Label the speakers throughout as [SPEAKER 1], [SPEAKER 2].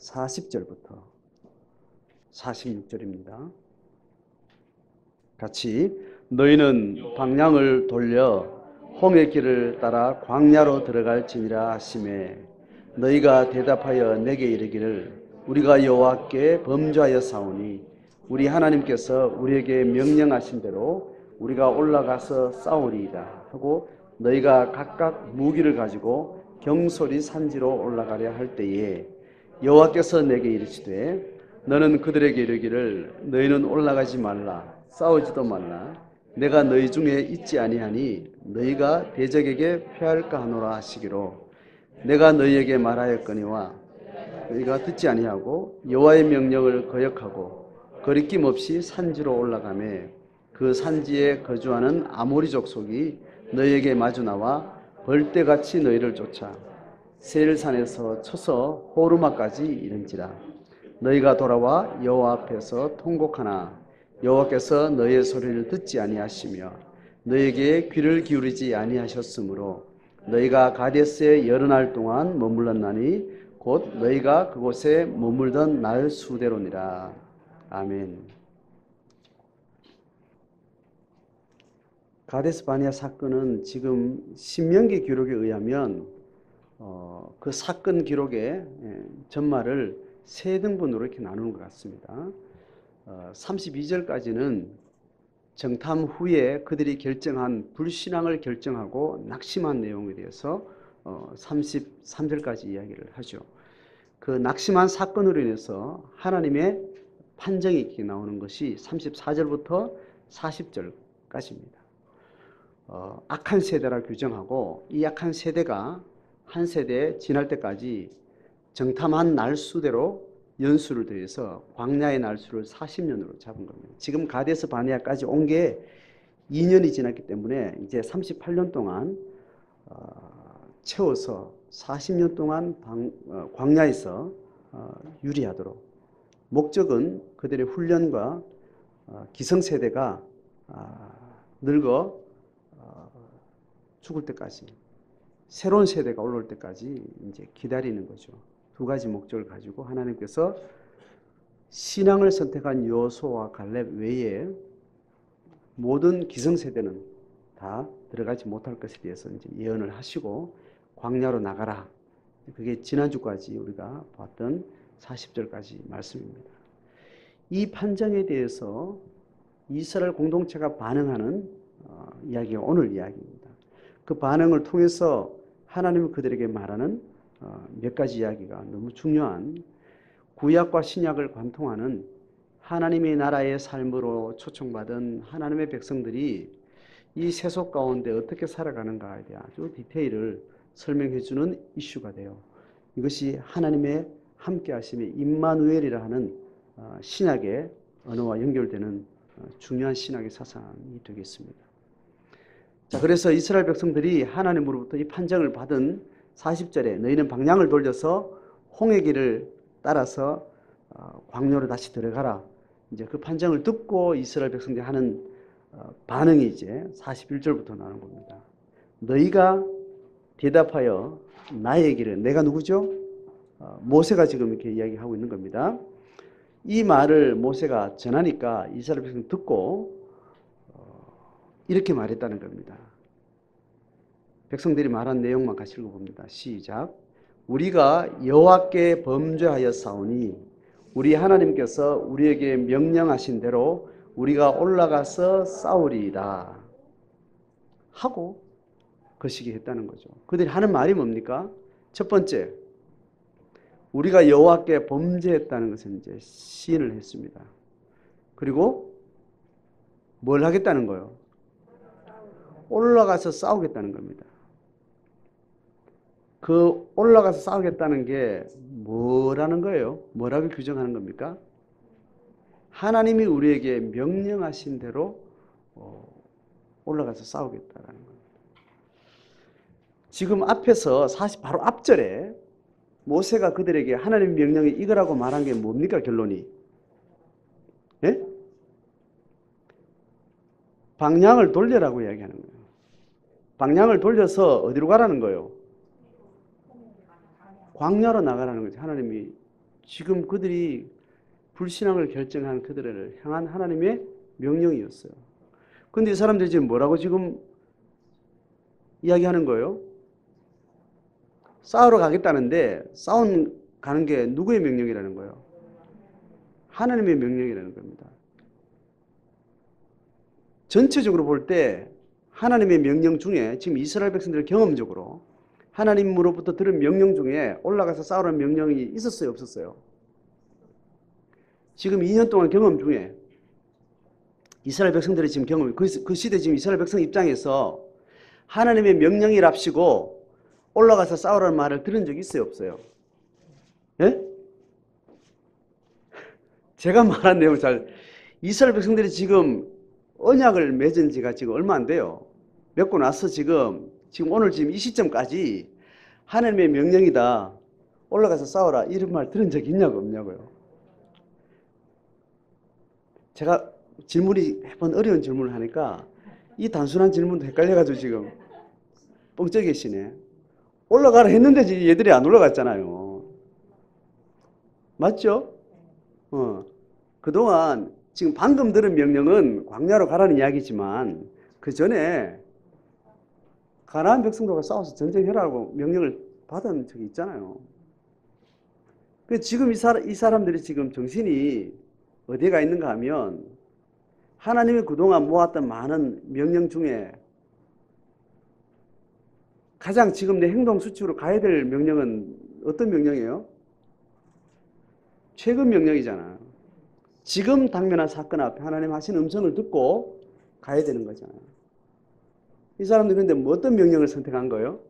[SPEAKER 1] 40절부터 46절입니다. 같이 너희는 방향을 돌려 홍해 길을 따라 광야로 들어갈지니라 하시매 너희가 대답하여 내게 이르기를 우리가 여호와께 범죄하여 싸우니 우리 하나님께서 우리에게 명령하신 대로 우리가 올라가서 싸우리이다 하고 너희가 각각 무기를 가지고 경솔히 산지로 올라가려 할 때에 여호와께서 내게 이르시되 너는 그들에게 이르기를 너희는 올라가지 말라 싸우지도 말라 내가 너희 중에 있지 아니하니 너희가 대적에게 패할까 하노라 하시기로 내가 너희에게 말하였거니와 너희가 듣지 아니하고 여호와의 명령을 거역하고 거리낌 없이 산지로 올라가매 그 산지에 거주하는 아모리 족속이 너희에게 마주 나와 벌떼같이 너희를 쫓아 세일산에서 쳐서 호르마까지 이른지라 너희가 돌아와 여호와 앞에서 통곡하나 여호와께서 너희의 소리를 듣지 아니하시며 너희에게 귀를 기울이지 아니하셨으므로 너희가 가데스에 여러 날 동안 머물렀나니 곧 너희가 그곳에 머물던 날 수대로니라. 아멘. 가데스 바네아 사건은 지금 신명기 기록에 의하면 그 사건 기록의 전말을 세 등분으로 이렇게 나누는 것 같습니다. 32절까지는 정탐 후에 그들이 결정한 불신앙을 결정하고 낙심한 내용에 대해서 33절까지 이야기를 하죠. 그 낙심한 사건으로 인해서 하나님의 판정이 이렇게 나오는 것이 34절부터 40절까지입니다. 악한 세대라 규정하고 이 악한 세대가 한 세대 지날 때까지 정탐한 날수대로 연수를 더해서 광야의 날수를 40년으로 잡은 겁니다. 지금 가데스 바네아까지 온 게 2년이 지났기 때문에 이제 38년 동안 채워서 40년 동안 광야에서 유리하도록 목적은 그들의 훈련과 기성세대가 늙어 죽을 때까지 새로운 세대가 올라올 때까지 이제 기다리는 거죠. 두 가지 목적을 가지고 하나님께서 신앙을 선택한 여호수아와 갈렙 외에 모든 기성세대는 다 들어가지 못할 것에 대해서 이제 예언을 하시고 광야로 나가라. 그게 지난주까지 우리가 봤던 40절까지 말씀입니다. 이 판정에 대해서 이스라엘 공동체가 반응하는 이야기가 오늘 이야기입니다. 그 반응을 통해서 하나님은 그들에게 말하는 몇 가지 이야기가 너무 중요한 구약과 신약을 관통하는 하나님의 나라의 삶으로 초청받은 하나님의 백성들이 이 세속 가운데 어떻게 살아가는가에 대한 아주 디테일을 설명해 주는 이슈가 돼요. 이것이 하나님의 함께 하심의 임마누엘이라 하는 신약의 언어와 연결되는 중요한 신학의 사상이 되겠습니다. 자, 그래서 이스라엘 백성들이 하나님으로부터 이 판정을 받은 40절에 너희는 방향을 돌려서 홍해 길을 따라서 광야로 다시 들어가라. 이제 그 판정을 듣고 이스라엘 백성들이 하는 반응이 이제 41절부터 나오는 겁니다. 너희가 대답하여 나의 길을 내가 누구죠? 모세가 지금 이렇게 이야기하고 있는 겁니다. 이 말을 모세가 전하니까 이스라엘 백성이 듣고 이렇게 말했다는 겁니다. 백성들이 말한 내용만 같이 읽어봅니다. 시작. 우리가 여호와께 범죄하여 싸우니 우리 하나님께서 우리에게 명령하신 대로 우리가 올라가서 싸우리이다 하고 거시기 했다는 거죠. 그들이 하는 말이 뭡니까? 첫 번째, 우리가 여호와께 범죄했다는 것을 이제 시인을 했습니다. 그리고 뭘 하겠다는 거예요? 올라가서 싸우겠다는 겁니다. 그 올라가서 싸우겠다는 게 뭐라는 거예요? 뭐라고 규정하는 겁니까? 하나님이 우리에게 명령하신 대로 올라가서 싸우겠다라는 겁니다. 지금 앞에서 바로 앞절에 모세가 그들에게 하나님 명령이 이거라고 말한 게 뭡니까? 결론이 예? 방향을 돌려라고 이야기하는 거예요. 방향을 돌려서 어디로 가라는 거예요? 광야로 나가라는 거죠. 하나님이 지금 그들이 불신앙을 결정한 그들을 향한 하나님의 명령이었어요. 근데 이 사람들이 지금 뭐라고 지금 이야기하는 거예요? 싸우러 가겠다는데 가는 게 누구의 명령이라는 거예요? 하나님의 명령이라는 겁니다. 전체적으로 볼 때 하나님의 명령 중에 지금 이스라엘 백성들 경험적으로 하나님으로부터 들은 명령 중에 올라가서 싸우라는 명령이 있었어요, 없었어요? 지금 2년 동안 경험 중에 이스라엘 백성들이 지금 그 시대 지금 이스라엘 백성 입장에서 하나님의 명령이랍시고 올라가서 싸우라는 말을 들은 적이 있어요, 없어요? 예? 제가 말한 내용 이스라엘 백성들이 지금 언약을 맺은 지가 지금 얼마 안 돼요. 맺고 나서 지금 오늘 지금 이 시점까지 하나님의 명령이다. 올라가서 싸워라. 이런 말 들은 적이 있냐고 없냐고요. 제가 질문이 매번 어려운 질문을 하니까 이 단순한 질문도 헷갈려가지고 지금 뻥쩍 계시네. 올라가라 했는데 얘들이 안 올라갔잖아요. 맞죠? 그동안 지금 방금 들은 명령은 광야로 가라는 이야기지만 그 전에 가나안 백성들과 싸워서 전쟁해라고 명령을 받은 적이 있잖아요. 그래서 지금 이 사람들이 지금 정신이 어디에 가 있는가 하면 하나님이 그동안 모았던 많은 명령 중에 가장 지금 내 행동 수칙으로 가야 될 명령은 어떤 명령이에요? 최근 명령이잖아. 지금 당면한 사건 앞에 하나님 하신 음성을 듣고 가야 되는 거잖아요. 이 사람들이 근데 뭐 어떤 명령을 선택한 거예요?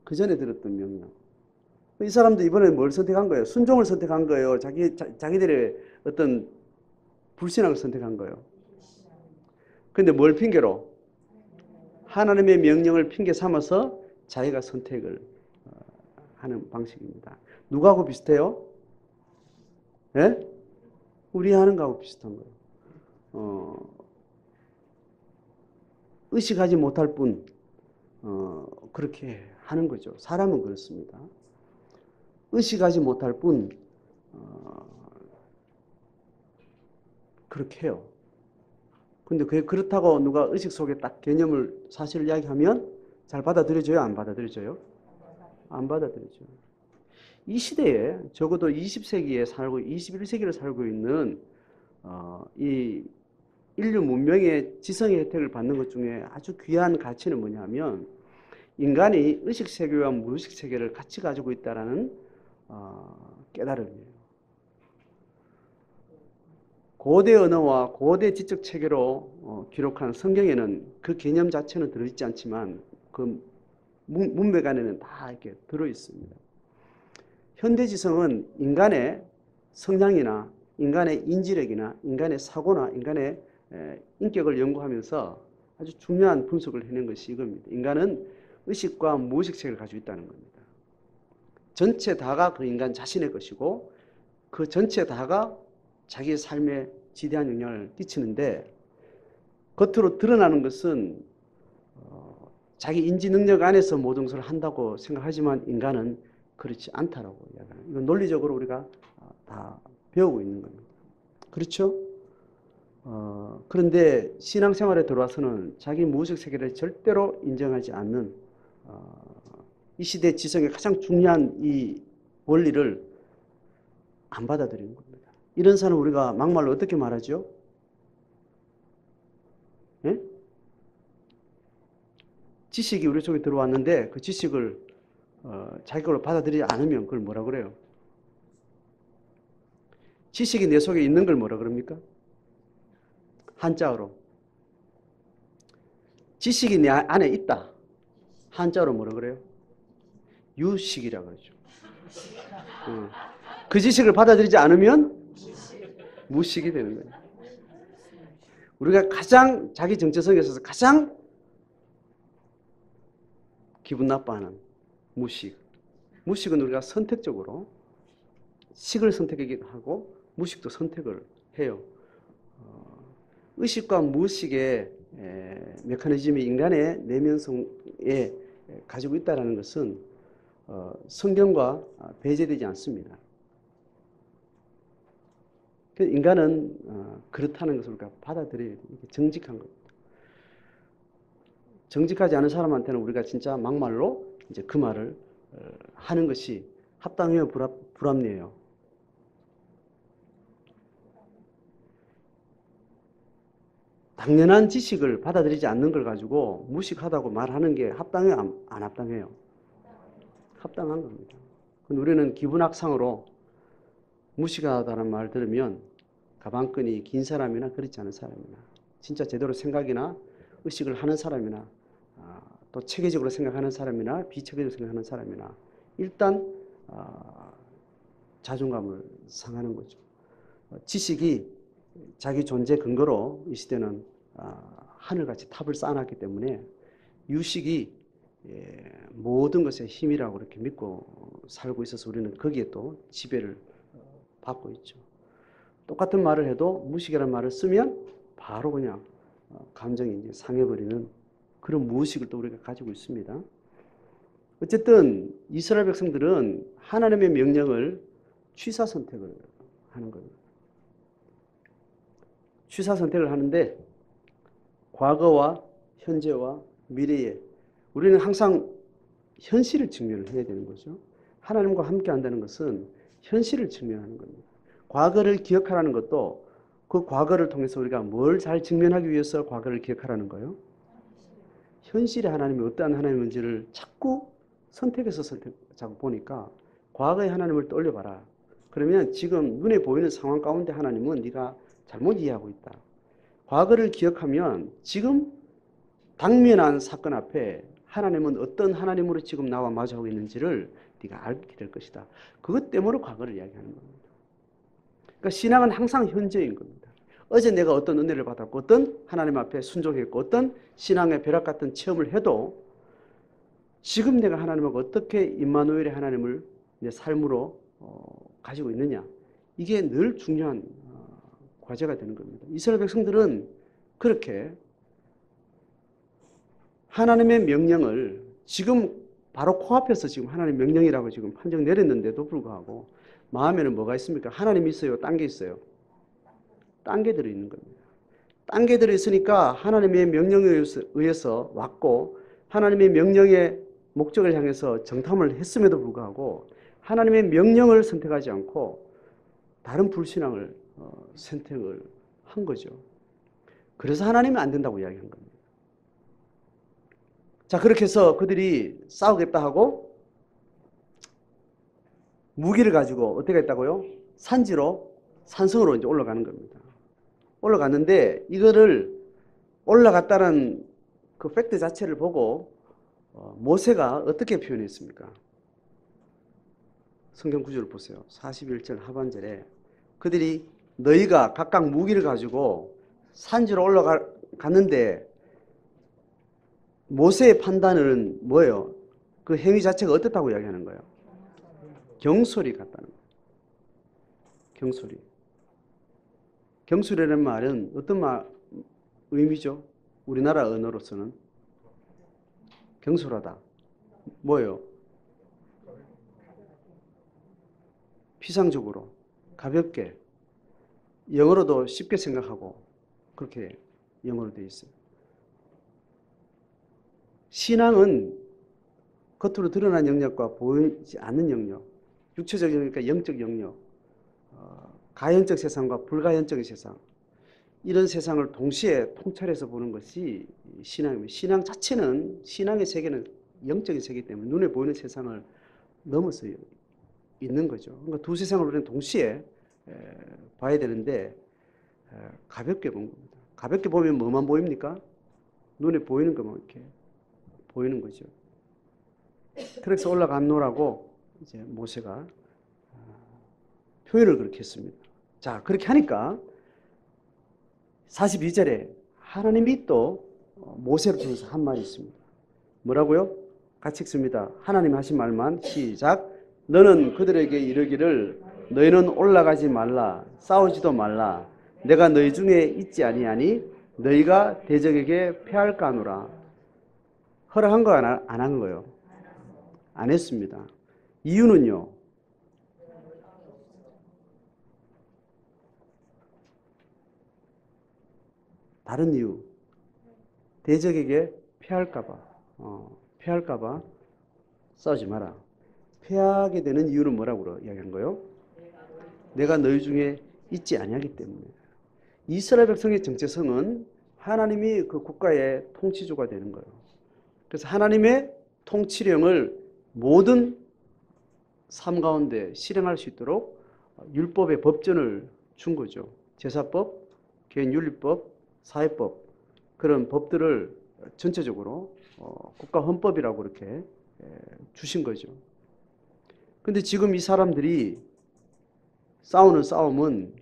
[SPEAKER 1] 그 전에 들었던 명령. 이 사람도 이번에 뭘 선택한 거예요? 순종을 선택한 거예요? 자기들의 어떤 불신앙을 선택한 거예요? 근데 뭘 핑계로? 하나님의 명령을 핑계 삼아서 자기가 선택을 하는 방식입니다. 누구하고 비슷해요? 예? 우리 하는 거하고 비슷한 거예요. 의식하지 못할 뿐 그렇게 하는 거죠. 사람은 그렇습니다. 의식하지 못할 뿐 그렇게 해요. 근데 그게 그렇다고 누가 의식 속에 딱 개념을 사실을 이야기하면 잘 받아들여져요? 안 받아들여져요? 안 받아들여져요. 이 시대에 적어도 20세기에 살고 21세기를 살고 있는 이 인류 문명의 지성의 혜택을 받는 것 중에 아주 귀한 가치는 뭐냐면 인간이 의식세계와 무의식세계를 같이 가지고 있다는 깨달음이에요. 고대 언어와 고대 지적 체계로 기록한 성경에는 그 개념 자체는 들어있지 않지만 그 문맥 안에는 다 이렇게 들어있습니다. 현대지성은 인간의 성향이나 인간의 인지력이나 인간의 사고나 인간의 인격을 연구하면서 아주 중요한 분석을 해낸 것이 이겁니다. 인간은 의식과 무의식 세계를 가지고 있다는 겁니다. 전체 다가 그 인간 자신의 것이고 그 전체 다가 자기의 삶에 지대한 영향을 끼치는데 겉으로 드러나는 것은 자기 인지 능력 안에서 모든 것을 한다고 생각하지만 인간은 그렇지 않다라고 이야기합니다. 이건 논리적으로 우리가 다 배우고 있는 겁니다. 그렇죠? 그런데 신앙생활에 들어와서는 자기 무의식 세계를 절대로 인정하지 않는 이 시대 지성의 가장 중요한 이 원리를 안 받아들이는 겁니다. 이런 사람 우리가 막말로 어떻게 말하죠? 예? 지식이 우리 속에 들어왔는데 그 지식을 자기 걸로 받아들이지 않으면 그걸 뭐라 그래요? 지식이 내 속에 있는 걸 뭐라 그럽니까? 한자어로. 지식이 내 안에 있다. 한자어로 뭐라 그래요? 유식이라고 그러죠. 그 지식을 받아들이지 않으면 무식이 되는 거예요. 우리가 가장 자기 정체성에 있어서 가장 기분 나빠하는 무식. 무식은 우리가 선택적으로 식을 선택하기도 하고 무식도 선택을 해요. 의식과 무의식의 메커니즘이 인간의 내면성에 가지고 있다는 것은 성경과 배제되지 않습니다. 인간은 그렇다는 것을 우리가 받아들여야 돼요. 정직한 겁니다. 정직하지 않은 사람한테는 우리가 진짜 막말로 이제 그 말을 하는 것이 합당해요, 불합리해요? 당연한 지식을 받아들이지 않는 걸 가지고 무식하다고 말하는 게 합당해요, 안 합당해요? 합당한 겁니다. 우리는 기분악상으로 무식하다는 말 들으면 가방끈이 긴 사람이나 그렇지 않은 사람이나 진짜 제대로 생각이나 의식을 하는 사람이나 또 체계적으로 생각하는 사람이나 비체계적으로 생각하는 사람이나 일단 자존감을 상하는 거죠. 지식이 자기 존재 근거로 이 시대는 하늘같이 탑을 쌓아놨기 때문에 유식이 모든 것의 힘이라고 이렇게 믿고 살고 있어서 우리는 거기에 또 지배를 받고 있죠. 똑같은 말을 해도 무식이라는 말을 쓰면 바로 그냥 감정이 이제 상해버리는 그런 무의식을 또 우리가 가지고 있습니다. 어쨌든 이스라엘 백성들은 하나님의 명령을 취사 선택을 하는 거예요. 취사 선택을 하는데 과거와 현재와 미래에 우리는 항상 현실을 직면을 해야 되는 거죠. 하나님과 함께 한다는 것은 현실을 직면하는 겁니다. 과거를 기억하라는 것도 그 과거를 통해서 우리가 뭘 잘 직면하기 위해서 과거를 기억하라는 거예요? 현실의 하나님이 어떠한 하나님인지를 자꾸 선택해서 자꾸 보니까 과거의 하나님을 떠올려봐라. 그러면 지금 눈에 보이는 상황 가운데 하나님은 네가 잘못 이해하고 있다. 과거를 기억하면 지금 당면한 사건 앞에 하나님은 어떤 하나님으로 지금 나와 마주하고 있는지를 네가 알게 될 것이다. 그것 때문에 과거를 이야기하는 겁니다. 그러니까 신앙은 항상 현재인 겁니다. 어제 내가 어떤 은혜를 받았고 어떤 하나님 앞에 순종했고 어떤 신앙의 벼락 같은 체험을 해도 지금 내가 하나님하고 어떻게 임마누엘의 하나님을 내 삶으로 가지고 있느냐. 이게 늘 중요한 과제가 되는 겁니다. 이스라엘 백성들은 그렇게 하나님의 명령을 지금 바로 코앞에서 지금 하나님 명령이라고 지금 판정 내렸는데도 불구하고 마음에는 뭐가 있습니까? 하나님이 있어요? 딴 게 있어요? 딴 게 들어있는 겁니다. 딴 게 들어있으니까 하나님의 명령에 의해서 왔고 하나님의 명령의 목적을 향해서 정탐을 했음에도 불구하고 하나님의 명령을 선택하지 않고 다른 불신앙을 선택을 한 거죠. 그래서 하나님은 안 된다고 이야기한 겁니다. 자, 그렇게 해서 그들이 싸우겠다 하고 무기를 가지고 어떻게 했다고요? 산성으로 이제 올라가는 겁니다. 올라갔는데 이거를 올라갔다는 그 팩트 자체를 보고 모세가 어떻게 표현했습니까? 성경 구절을 보세요. 41절 하반절에 그들이 너희가 각각 무기를 가지고 산지로 올라갔는데 모세의 판단은 뭐예요? 그 행위 자체가 어떻다고 이야기하는 거예요? 경솔이 같다는 거예요. 경솔이. 경솔이라는 말은 어떤 의미죠? 우리나라 언어로서는 경솔하다. 뭐예요? 피상적으로, 가볍게, 영어로도 쉽게 생각하고 그렇게 영어로 되어 있어요. 신앙은 겉으로 드러난 영역과 보이지 않는 영역, 육체적 영역과 영적 영역, 가연적 세상과 불가연적의 세상, 이런 세상을 동시에 통찰해서 보는 것이 신앙입니다. 신앙 자체는, 신앙의 세계는 영적인 세계이기 때문에 눈에 보이는 세상을 넘어서 있는 거죠. 그러니까 두 세상을 우리는 동시에 봐야 되는데 가볍게 본 겁니다. 가볍게 보면 뭐만 보입니까? 눈에 보이는 것만 이렇게 보이는 거죠. 그래서 올라갔노라고 이제 모세가 표현을 그렇게 했습니다. 자, 그렇게 하니까 42절에 하나님이 또 모세를 통해서 한 말이 있습니다. 뭐라고요? 같이 읽습니다. 하나님이 하신 말만 시작. 너는 그들에게 이르기를 너희는 올라가지 말라 싸우지도 말라 내가 너희 중에 있지 아니하니 너희가 대적에게 패할까 하노라. 허락한 거 안 한 거예요? 안 했습니다. 이유는요. 다른 이유. 대적에게 패할까봐 싸우지 마라. 패하게 되는 이유는 뭐라고 이야기한 거예요? 내가 너희 중에 있지 아니하기 때문에. 이스라엘 백성의 정체성은 하나님이 그 국가의 통치주가 되는 거예요. 그래서 하나님의 통치령을 모든 삶 가운데 실행할 수 있도록 율법의 법전을 준 거죠. 제사법, 개인윤리법, 사회법 그런 법들을 전체적으로 국가 헌법이라고 이렇게 주신 거죠. 근데 지금 이 사람들이 싸우는 싸움은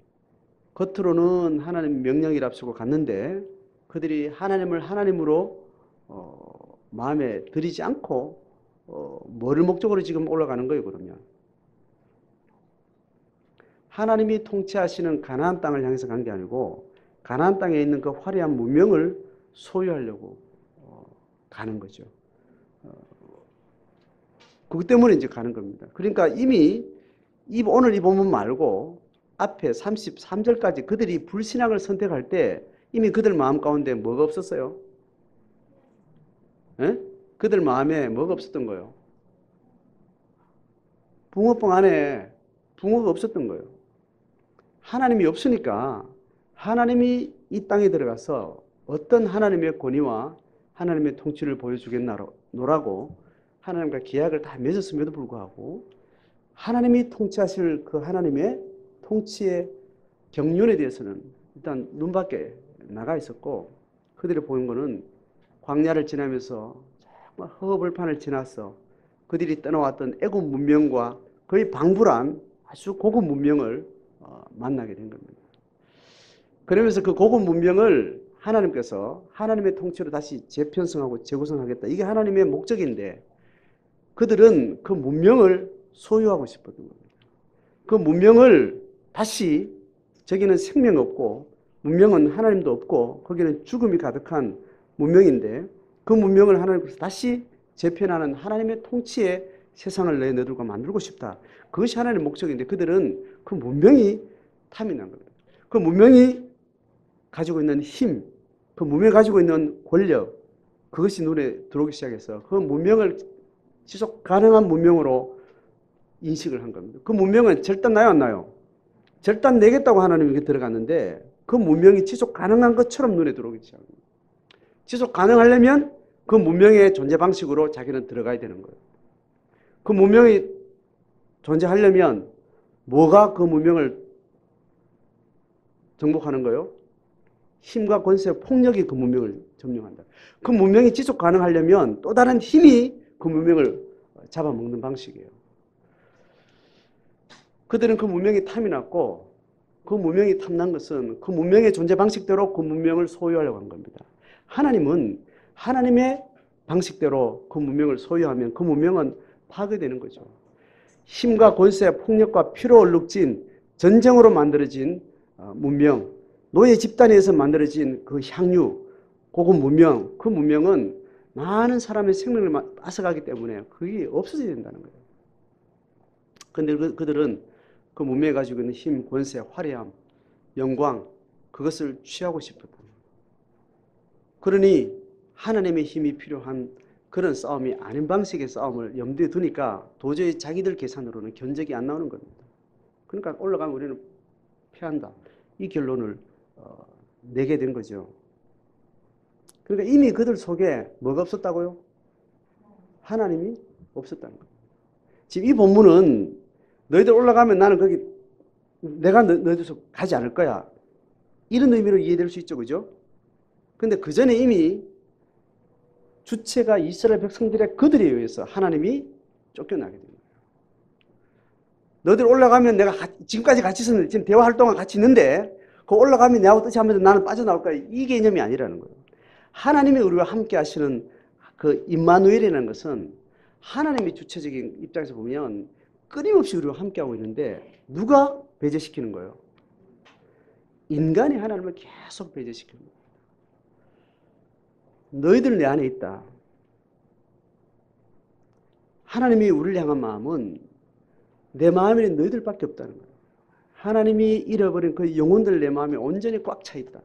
[SPEAKER 1] 겉으로는 하나님 명령이라 앞서고 갔는데 그들이 하나님을 하나님으로 마음에 들이지 않고 뭐를 목적으로 지금 올라가는 거예요, 그러면? 하나님이 통치하시는 가나안 땅을 향해서 간 게 아니고 가나안 땅에 있는 그 화려한 문명을 소유하려고 가는 거죠. 그것 때문에 이제 가는 겁니다. 그러니까 이미 오늘 이 본문 말고 앞에 33절까지 그들이 불신앙을 선택할 때 이미 그들 마음 가운데 뭐가 없었어요? 에? 그들 마음에 뭐가 없었던 거예요? 붕어빵 안에 붕어가 없었던 거예요. 하나님이 없으니까 하나님이 이 땅에 들어가서 어떤 하나님의 권위와 하나님의 통치를 보여주겠노라고 하나님과 계약을 다 맺었음에도 불구하고 하나님이 통치하실 그 하나님의 통치의 경륜에 대해서는 일단 눈밖에 나가 있었고 그들이 보는 거는 광야를 지나면서 정말 허허벌판을 지나서 그들이 떠나왔던 애굽 문명과 거의 방불한 아주 고급 문명을 만나게 된 겁니다. 그러면서 그 고급 문명을 하나님께서 하나님의 통치로 다시 재편성하고 재구성하겠다. 이게 하나님의 목적인데 그들은 그 문명을 소유하고 싶었던 겁니다. 그 문명을 다시 저기는 생명 없고 문명은 하나님도 없고 거기는 죽음이 가득한 문명인데 그 문명을 하나님께서 다시 재편하는 하나님의 통치에 세상을 내어들고 만들고 싶다. 그것이 하나님의 목적인데 그들은 그 문명이 탐이 난 겁니다. 그 문명이 가지고 있는 힘, 그 문명이 가지고 있는 권력, 그것이 눈에 들어오기 시작해서 그 문명을 지속 가능한 문명으로 인식을 한 겁니다. 그 문명은 절단 나요, 안 나요? 절단 내겠다고 하나님이 들어갔는데 그 문명이 지속 가능한 것처럼 눈에 들어오기 시작합니다. 지속 가능하려면 그 문명의 존재 방식으로 자기는 들어가야 되는 거예요. 그 문명이 존재하려면 뭐가 그 문명을 정복하는 거예요? 힘과 권세, 폭력이 그 문명을 점령한다. 그 문명이 지속 가능하려면 또 다른 힘이 그 문명을 잡아먹는 방식이에요. 그들은 그 문명이 탐이 났고 그 문명이 탐난 것은 그 문명의 존재 방식대로 그 문명을 소유하려고 한 겁니다. 하나님은 하나님의 방식대로 그 문명을 소유하면 그 문명은 파괴되는 거죠. 힘과 권세, 폭력과 피로 얼룩진 전쟁으로 만들어진 문명, 노예 집단에서 만들어진 그 향유, 고급 문명, 그 문명은 많은 사람의 생명을 앗아가기 때문에 그게 없어져야 된다는 거예요. 그런데 그들은 그 문명에 가지고 있는 힘, 권세, 화려함, 영광 그것을 취하고 싶었다. 그러니 하나님의 힘이 필요한 그런 싸움이 아닌 방식의 싸움을 염두에 두니까 도저히 자기들 계산으로는 견적이 안 나오는 겁니다. 그러니까 올라가면 우리는 패한다. 이 결론을 내게 된 거죠. 그러니까 이미 그들 속에 뭐가 없었다고요? 하나님이 없었다는 거예요. 지금 이 본문은 너희들 올라가면 나는 거기 내가 너희들 속 가지 않을 거야. 이런 의미로 이해될 수 있죠. 그죠? 근데 그 전에 이미 주체가 이스라엘 백성들의 그들에 의해서 하나님이 쫓겨나게 됩니다. 너희들 올라가면 내가 지금까지 같이 있었는데 지금 대화할 동안 같이 있는데 그 올라가면 내하고 뜻이 하면서 나는 빠져나올 거야. 이 개념이 아니라는 거예요. 하나님이 우리와 함께 하시는 그 임마누엘이라는 것은 하나님의 주체적인 입장에서 보면 끊임없이 우리와 함께하고 있는데 누가 배제시키는 거예요? 인간이 하나님을 계속 배제시키는 거예요. 너희들 내 안에 있다. 하나님이 우리를 향한 마음은 내 마음이 너희들밖에 없다는 거예요. 하나님이 잃어버린 그 영혼들 내 마음에 온전히 꽉 차 있다.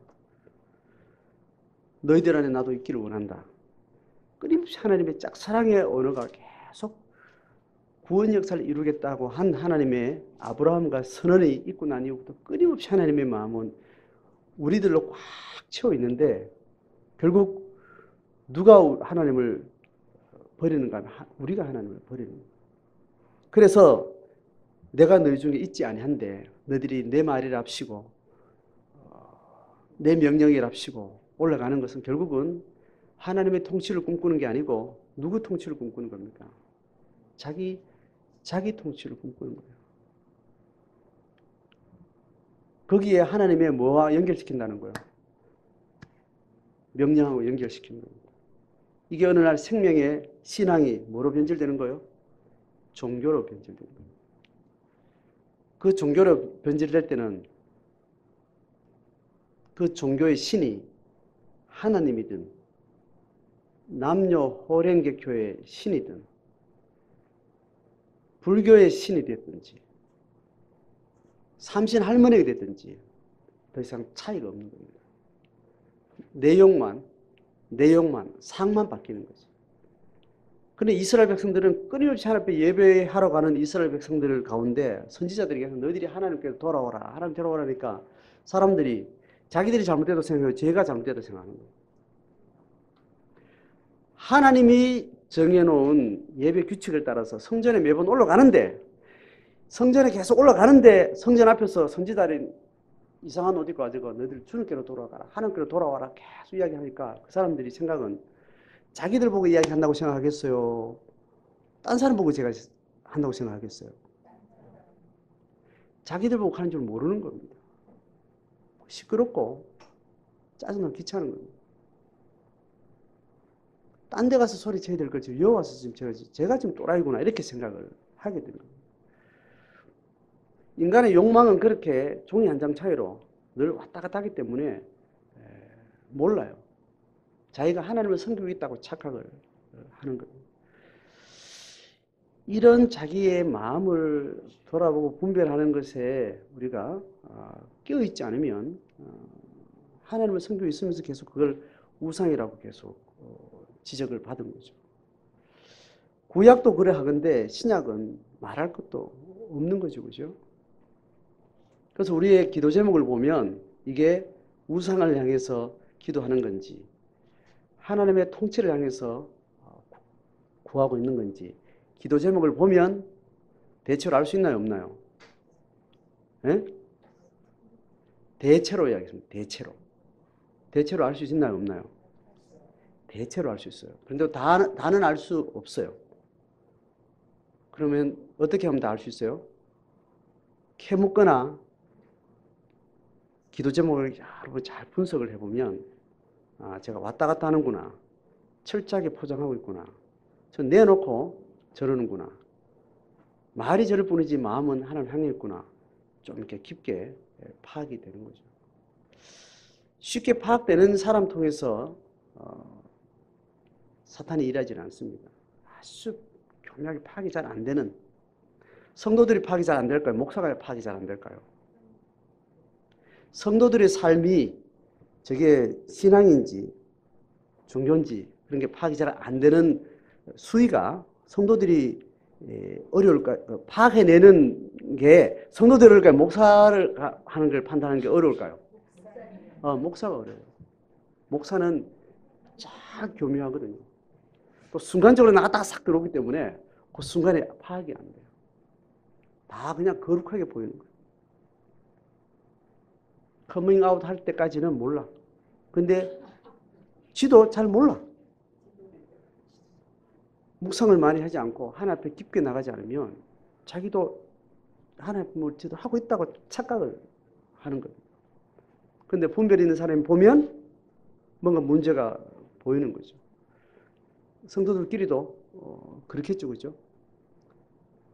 [SPEAKER 1] 너희들 안에 나도 있기를 원한다. 끊임없이 하나님의 짝사랑의 언어가 계속 구원 역사를 이루겠다고 한 하나님의 아브라함과 선언이 있고 난 이후부터 끊임없이 하나님의 마음은 우리들로 꽉 채워 있는데 결국 누가 하나님을 버리는가 하면 우리가 하나님을 버리는 거예요. 그래서 내가 너희 중에 있지 아니한데 너희들이 내 말이라 합시고 내 명령이라 합시고 올라가는 것은 결국은 하나님의 통치를 꿈꾸는 게 아니고 누구 통치를 꿈꾸는 겁니까? 자기 통치를 꿈꾸는 거예요. 거기에 하나님의 뭐와 연결시킨다는 거예요? 명령하고 연결시키는 겁니다. 이게 어느 날 생명의 신앙이 뭐로 변질되는 거예요? 종교로 변질되는 거예요. 그 종교로 변질될 때는 그 종교의 신이 하나님이든 남녀 호랭개교의 신이든 불교의 신이 됐든지 삼신 할머니가 됐든지 더 이상 차이가 없는 겁니다. 내용만 상만 바뀌는 거지. 근데 이스라엘 백성들은 끊임없이 하나님 앞에 예배하러 가는 이스라엘 백성들 가운데 선지자들에게 너희들이 하나님께 돌아오라. 하나님 돌아오라니까 사람들이 자기들이 잘못돼도 생각하고 죄가 잘못돼도 생각하는 거예요. 하나님이 정해놓은 예배 규칙을 따라서 성전에 매번 올라가는데 성전에 계속 올라가는데 성전 앞에서 선지자들이 이상한 옷 입고 가지고 너희들 주님께로 돌아가라. 하나님께로 돌아와라. 계속 이야기하니까 그 사람들이 생각은 자기들 보고 이야기한다고 생각하겠어요? 딴 사람 보고 제가 한다고 생각하겠어요? 자기들 보고 하는 줄 모르는 겁니다. 시끄럽고 짜증나고 귀찮은 겁니다. 딴 데 가서 소리쳐야 될 걸 지금 여기 와서 지금 제가 지금 또라이구나 이렇게 생각을 하게 되는 겁니다. 인간의 욕망은 그렇게 종이 한 장 차이로 늘 왔다 갔다 하기 때문에 몰라요. 자기가 하나님을 섬기고 있다고 착각을 하는 겁니다. 이런 자기의 마음을 돌아보고 분별하는 것에 우리가 끼어있지 않으면 하나님을 섬기고 있으면서 계속 그걸 우상이라고 계속 지적을 받은 거죠. 구약도 그래 하건대 신약은 말할 것도 없는 거죠. 그죠? 그래서 우리의 기도 제목을 보면 이게 우상을 향해서 기도하는 건지 하나님의 통치를 향해서 구하고 있는 건지 기도 제목을 보면 대체로 알 수 있나요? 없나요? 네? 대체로 이야기했습니다. 대체로 알 수 있나요? 없나요? 대체로 알 수 있어요. 그런데 다는 알 수 없어요. 그러면 어떻게 하면 다 알 수 있어요? 캐묻거나 기도 제목을 여러 잘 분석을 해보면 제가 왔다 갔다 하는구나. 철저하게 포장하고 있구나. 전 내놓고 저러는구나. 말이 저럴 뿐이지 마음은 하나님 향해 있구나. 좀 이렇게 깊게 파악이 되는 거죠. 쉽게 파악되는 사람 통해서 사탄이 일하지는 않습니다. 아주 교묘하게 파악이 잘 안 되는 성도들이 파악이 잘 안 될까요? 목사가 파악이 잘 안 될까요? 성도들의 삶이 저게 신앙인지 종교인지 그런 게 파악이 잘 안 되는 수위가 성도들이 어려울까요? 파악해내는 게 성도들이 어려울까요? 목사를 하는 걸 판단하는 게 어려울까요? 목사가 어려워요. 목사는 잘 교묘하거든요. 또 순간적으로 나갔다가 싹 들어오기 때문에 그 순간에 파악이 안 돼요. 다 그냥 거룩하게 보이는 거예요. 커밍아웃 할 때까지는 몰라. 근데 지도 잘 몰라. 묵상을 많이 하지 않고 하나님 앞에 깊게 나가지 않으면 자기도 하나님 앞에 지도 하고 있다고 착각을 하는 거예요. 근데 분별 있는 사람이 보면 뭔가 문제가 보이는 거죠. 성도들끼리도 그렇겠죠. 그죠?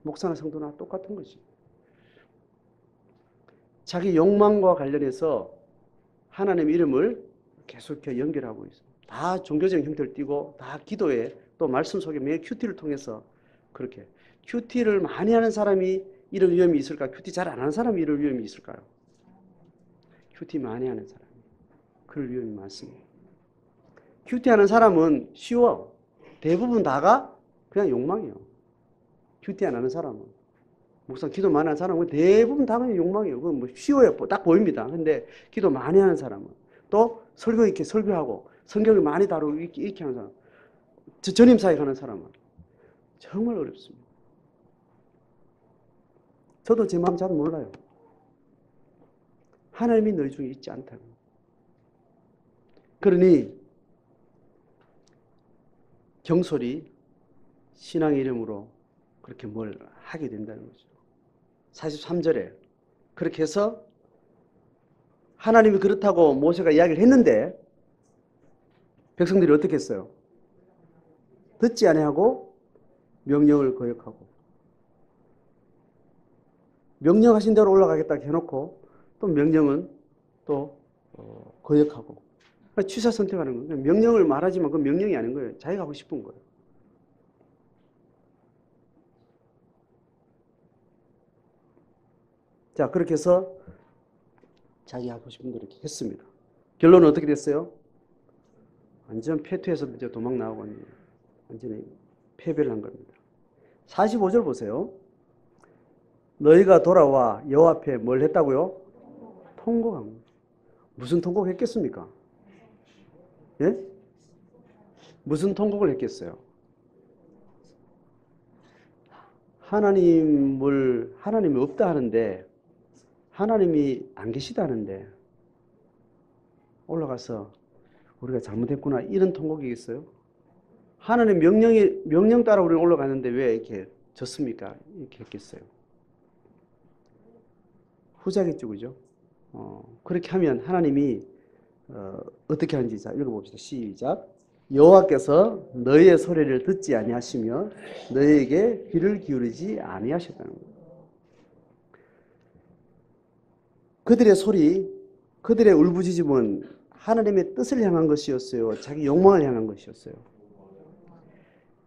[SPEAKER 1] 목사나 성도나 똑같은 거지. 자기 욕망과 관련해서 하나님 이름을 계속 연결하고 있어요. 다 종교적인 형태를 띠고 다 기도에 또 말씀 속에 매 큐티를 통해서 그렇게. 큐티를 많이 하는 사람이 이런 위험이 있을까? 큐티 잘 안 하는 사람이 이런 위험이 있을까요? 큐티 많이 하는 사람이. 그럴 위험이 많습니다. 큐티 하는 사람은 쉬워. 대부분 다가 그냥 욕망이에요. 큐티 안 하는 사람은. 목사 기도 많이 하는 사람은 대부분 다 그냥 욕망이에요. 그건 뭐 쉬워요. 딱 보입니다. 근데 기도 많이 하는 사람은 또 설교 이렇게 설교하고 성경을 많이 다루고 이렇게 하는 사람, 전임 사역하는 사람은 정말 어렵습니다. 저도 제 마음 잘 몰라요. 하나님이 너희 중에 있지 않다고. 그러니 경솔이 신앙의 이름으로 그렇게 뭘 하게 된다는 거죠. 43절에 그렇게 해서 하나님이 그렇다고 모세가 이야기를 했는데 백성들이 어떻게 했어요? 듣지 아니하고 명령을 거역하고, 명령하신 대로 올라가겠다 해놓고 또 명령은 또 거역하고, 취사 선택하는 거예요. 명령을 말하지만 그 명령이 아닌 거예요. 자기가 하고 싶은 거예요. 자, 그렇게 해서 자기 하고 싶은 대로 이렇게 했습니다. 결론은 어떻게 됐어요? 완전 패퇴해서 이제 도망 나오고 완전히 패배를 한 겁니다. 45절 보세요. 너희가 돌아와 여호와 앞에 뭘 했다고요? 통곡한 거예요. 무슨 통곡했겠습니까? 예? 무슨 통곡을 했겠어요? 하나님이 없다 하는데, 하나님이 안 계시다 하는데, 올라가서 우리가 잘못했구나, 이런 통곡이겠어요? 하나님 명령 따라 우리는 올라가는데 왜 이렇게 졌습니까? 이렇게 했겠어요? 후자겠죠, 그죠? 그렇게 하면 하나님이 어떻게 하는지 자 읽어봅시다. 시작. 여호와께서 너희의 소리를 듣지 아니하시며 너희에게 귀를 기울이지 아니하셨다는 거예요. 그들의 소리, 그들의 울부짖음은 하나님의 뜻을 향한 것이었어요? 자기 욕망을 향한 것이었어요?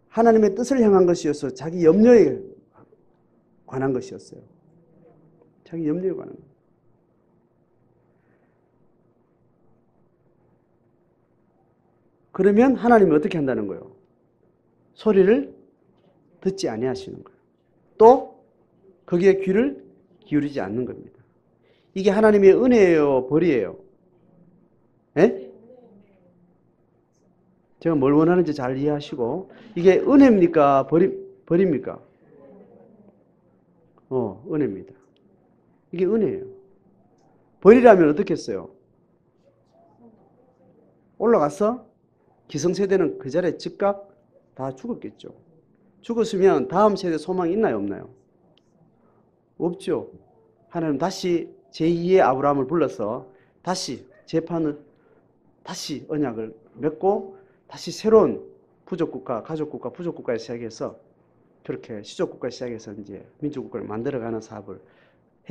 [SPEAKER 1] 하나님의 뜻을 향한 것이었어요? 자기 염려에 관한 것이었어요? 자기 염려에 관한 것. 그러면 하나님이 어떻게 한다는 거예요? 소리를 듣지 아니하시는 거예요. 또 거기에 귀를 기울이지 않는 겁니다. 이게 하나님의 은혜예요, 벌이에요? 예? 제가 뭘 원하는지 잘 이해하시고, 이게 은혜입니까? 벌입니까? 은혜입니다. 이게 은혜예요. 벌이라면 어떻게 했어요? 올라가서 기성세대는 그 자리에 즉각 다 죽었겠죠. 죽었으면 다음 세대 소망이 있나요, 없나요? 없죠. 하나님 다시 제2의 아브라함을 불러서 다시 재판을, 다시 언약을 맺고 다시 새로운 부족국가, 가족국가, 부족국가에 시작해서 그렇게 시족국가에 시작해서 이제 민족국가를 만들어가는 사업을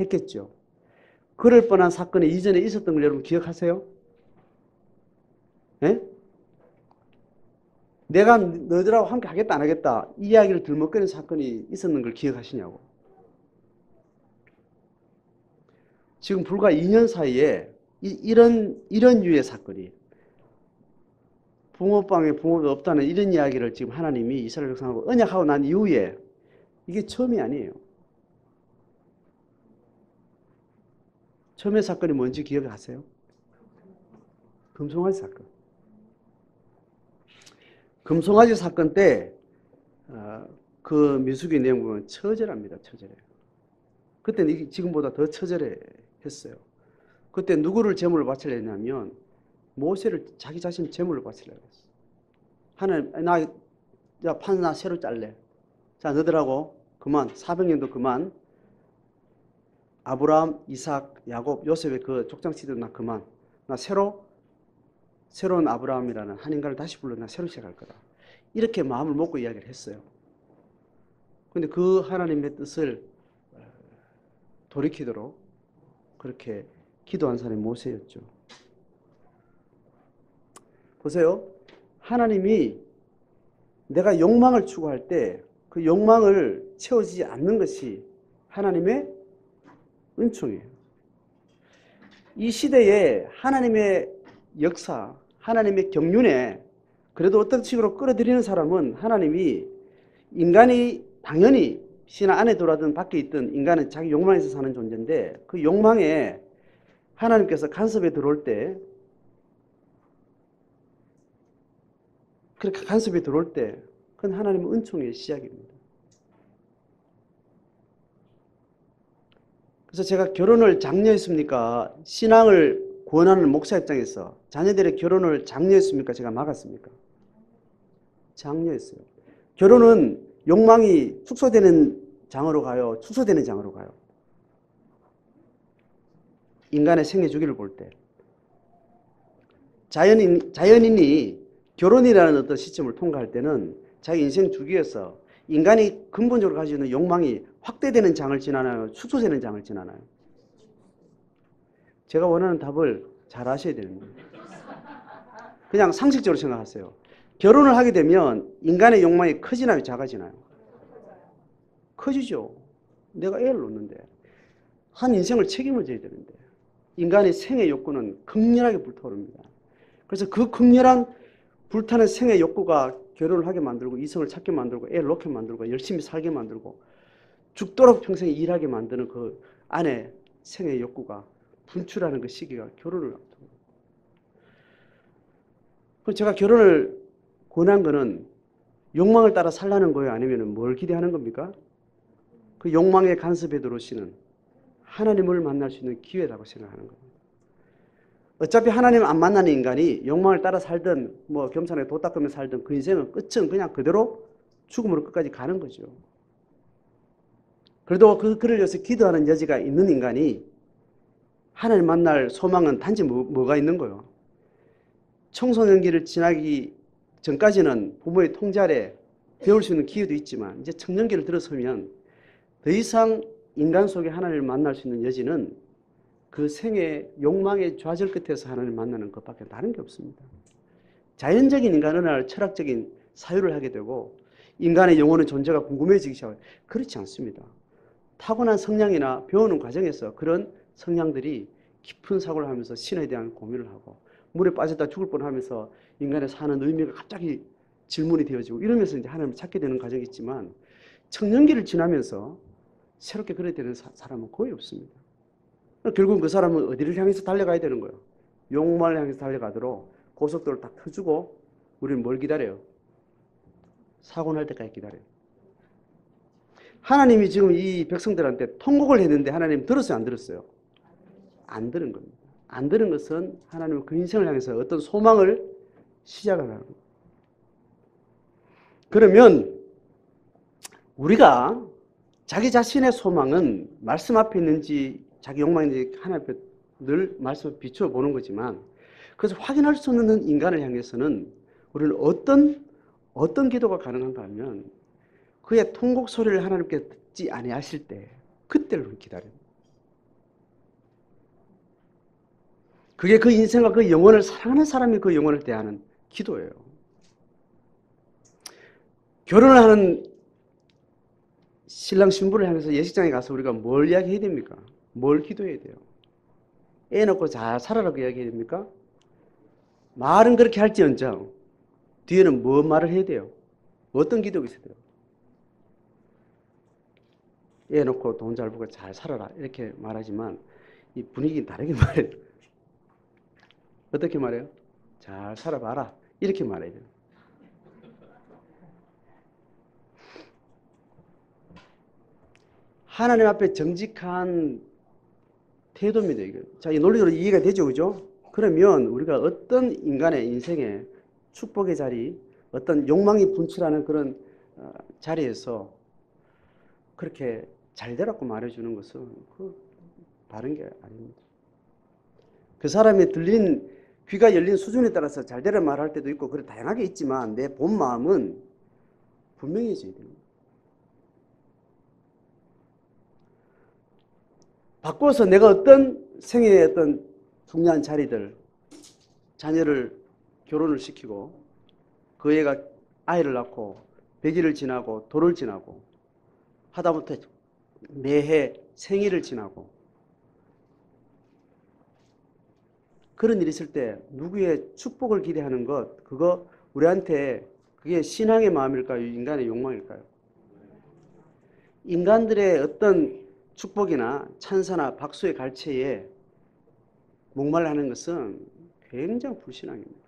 [SPEAKER 1] 했겠죠. 그럴 뻔한 사건이 이전에 있었던 걸 여러분 기억하세요? 예? 내가 너희들하고 함께 하겠다 안 하겠다 이 이야기를 들먹거리는 사건이 있었는 걸 기억하시냐고. 지금 불과 2년 사이에 이런 유의 사건이, 붕어빵에 붕어도 없다는 이런 이야기를 지금 하나님이 이스라엘 백성하고 언약하고 난 이후에 이게 처음이 아니에요. 처음의 사건이 뭔지 기억하세요? 금송아지 사건. 금송아지 사건 때 그 민수기 내용 보면 처절합니다. 처절해요. 그때는 이게 지금보다 더 처절했어요. 그때 누구를 제물로 바치려 했냐면 모세를, 자기 자신 제물로 바치려 했어요. 하나님, 판 새로 잘래. 자, 너희들하고 그만, 400년도 그만. 아브라함, 이삭, 야곱, 요셉의 그 족장치들 나 그만. 나 새로운 아브라함이라는 한 인간을 다시 불러 나 새로 시작할 거다. 이렇게 마음을 먹고 이야기를 했어요. 근데 그 하나님의 뜻을 돌이키도록 그렇게 기도한 사람이 모세였죠. 보세요. 하나님이 내가 욕망을 추구할 때 그 욕망을 채워지지 않는 것이 하나님의 은총이에요. 이 시대에 하나님의 역사, 하나님의 경륜에 그래도 어떤 식으로 끌어들이는 사람은 하나님이 인간이 당연히 신 안에 들어가든 밖에 있든 인간은 자기 욕망에서 사는 존재인데 그 욕망에 하나님께서 간섭에 들어올 때 그렇게 간섭이 들어올 때 그건 하나님의 은총의 시작입니다. 그래서 제가 결혼을 장려했습니까? 신앙을 구원하는 목사 입장에서 자녀들의 결혼을 장려했습니까? 제가 막았습니까? 장려했어요. 결혼은 욕망이 축소되는 장으로 가요? 축소되는 장으로 가요? 인간의 생애 주기를 볼 때. 자연인이 결혼이라는 어떤 시점을 통과할 때는 자기 인생 주기에서 인간이 근본적으로 가지고 있는 욕망이 확대되는 장을 지나나요? 축소되는 장을 지나나요? 제가 원하는 답을 잘 아셔야 됩니다. 그냥 상식적으로 생각하세요. 결혼을 하게 되면 인간의 욕망이 커지나요? 작아지나요? 커지죠. 내가 애를 놓는데 한 인생을 책임을 져야 되는데 인간의 생애 욕구는 극렬하게 불타오릅니다. 그래서 그 극렬한 불타는 생애 욕구가 결혼을 하게 만들고 이성을 찾게 만들고 애를 놓게 만들고 열심히 살게 만들고 죽도록 평생 일하게 만드는 그 안에 생애 욕구가 분출하는 그 시기가 결혼을 앞두고. 그럼 제가 결혼을 권한 거는 욕망을 따라 살라는 거예요? 아니면 뭘 기대하는 겁니까? 그 욕망의 간섭에 들어오시는 하나님을 만날 수 있는 기회라고 생각하는 겁니다. 어차피 하나님 안 만나는 인간이 욕망을 따라 살든 뭐 겸손하게 도 닦으며 살든 그 인생은 끝은 그냥 그대로 죽음으로 끝까지 가는 거죠. 그래도 그를 위해서 기도하는 여지가 있는 인간이 하나님 만날 소망은 단지 뭐가 있는 거예요? 청소년기를 지나기 전까지는 부모의 통제 아래 배울 수 있는 기회도 있지만 이제 청년기를 들어서면 더 이상 인간 속에 하나님을 만날 수 있는 여지는 그 생의 욕망의 좌절 끝에서 하나님을 만나는 것밖에 다른 게 없습니다. 자연적인 인간은 어느 날 철학적인 사유를 하게 되고 인간의 영혼의 존재가 궁금해지기 시작해요. 그렇지 않습니다. 타고난 성향이나 배우는 과정에서 그런 성향들이 깊은 사고를 하면서 신에 대한 고민을 하고 물에 빠졌다 죽을 뻔하면서 인간의 사는 의미가 갑자기 질문이 되어지고 이러면서 이제 하나님을 찾게 되는 과정이 있지만 청년기를 지나면서 새롭게 그렇게 되는 사람은 거의 없습니다. 결국은 그 사람은 어디를 향해서 달려가야 되는 거예요? 욕망을 향해서 달려가도록 고속도로를 딱 펴주고 우리는 뭘 기다려요? 사고 날 때까지 기다려요. 하나님이 지금 이 백성들한테 통곡을 했는데 하나님 들었어요? 안 들었어요? 안 들은 겁니다. 안 들은 것은 하나님은 그 인생을 향해서 어떤 소망을 시작하는 겁니다. 그러면 우리가 자기 자신의 소망은 말씀 앞에 있는지 자기 욕망인지 하나님 앞에 늘 말씀을 비춰보는 거지만 그래서 확인할 수 없는 인간을 향해서는 우리는 어떤 기도가 가능한가 하면 그의 통곡 소리를 하나님께 듣지 아니하실 때 그때를 우리 기다려요. 그게 그 인생과 그 영혼을 사랑하는 사람이 그 영혼을 대하는 기도예요. 결혼을 하는 신랑 신부를 향해서 예식장에 가서 우리가 뭘 이야기해야 됩니까? 뭘 기도해야 돼요? 애 놓고 잘 살아라고 이야기해야 됩니까? 말은 그렇게 할지언정 뒤에는 뭐 말을 해야 돼요? 어떤 기도가 있어야 돼요? 애 놓고 돈 잘 벌고 잘 살아라 이렇게 말하지만 이 분위기는 다르게 말해요. 어떻게 말해요? 잘 살아봐라 이렇게 말해야 돼요. 하나님 앞에 정직한 태도입니다. 이게. 자, 이 논리적으로 이해가 되죠, 그죠? 그러면 우리가 어떤 인간의 인생에 축복의 자리, 어떤 욕망이 분출하는 그런 자리에서 그렇게 잘 되라고 말해주는 것은 바른 게 아닙니다. 그 사람이 들린 귀가 열린 수준에 따라서 잘 되라 말할 때도 있고 그래 다양하게 있지만 내 본 마음은 분명해져야 됩니다. 바꿔서 내가 어떤 생애의 어떤 중요한 자리들, 자녀를 결혼을 시키고 그 애가 아이를 낳고 100일을 지나고 돌을 지나고 하다못해 매해 생일을 지나고 그런 일이 있을 때 누구의 축복을 기대하는 것, 그거 우리한테 그게 신앙의 마음일까요? 인간의 욕망일까요? 인간들의 어떤 축복이나 찬사나 박수의 갈채에 목말라 하는 것은 굉장히 불신앙입니다.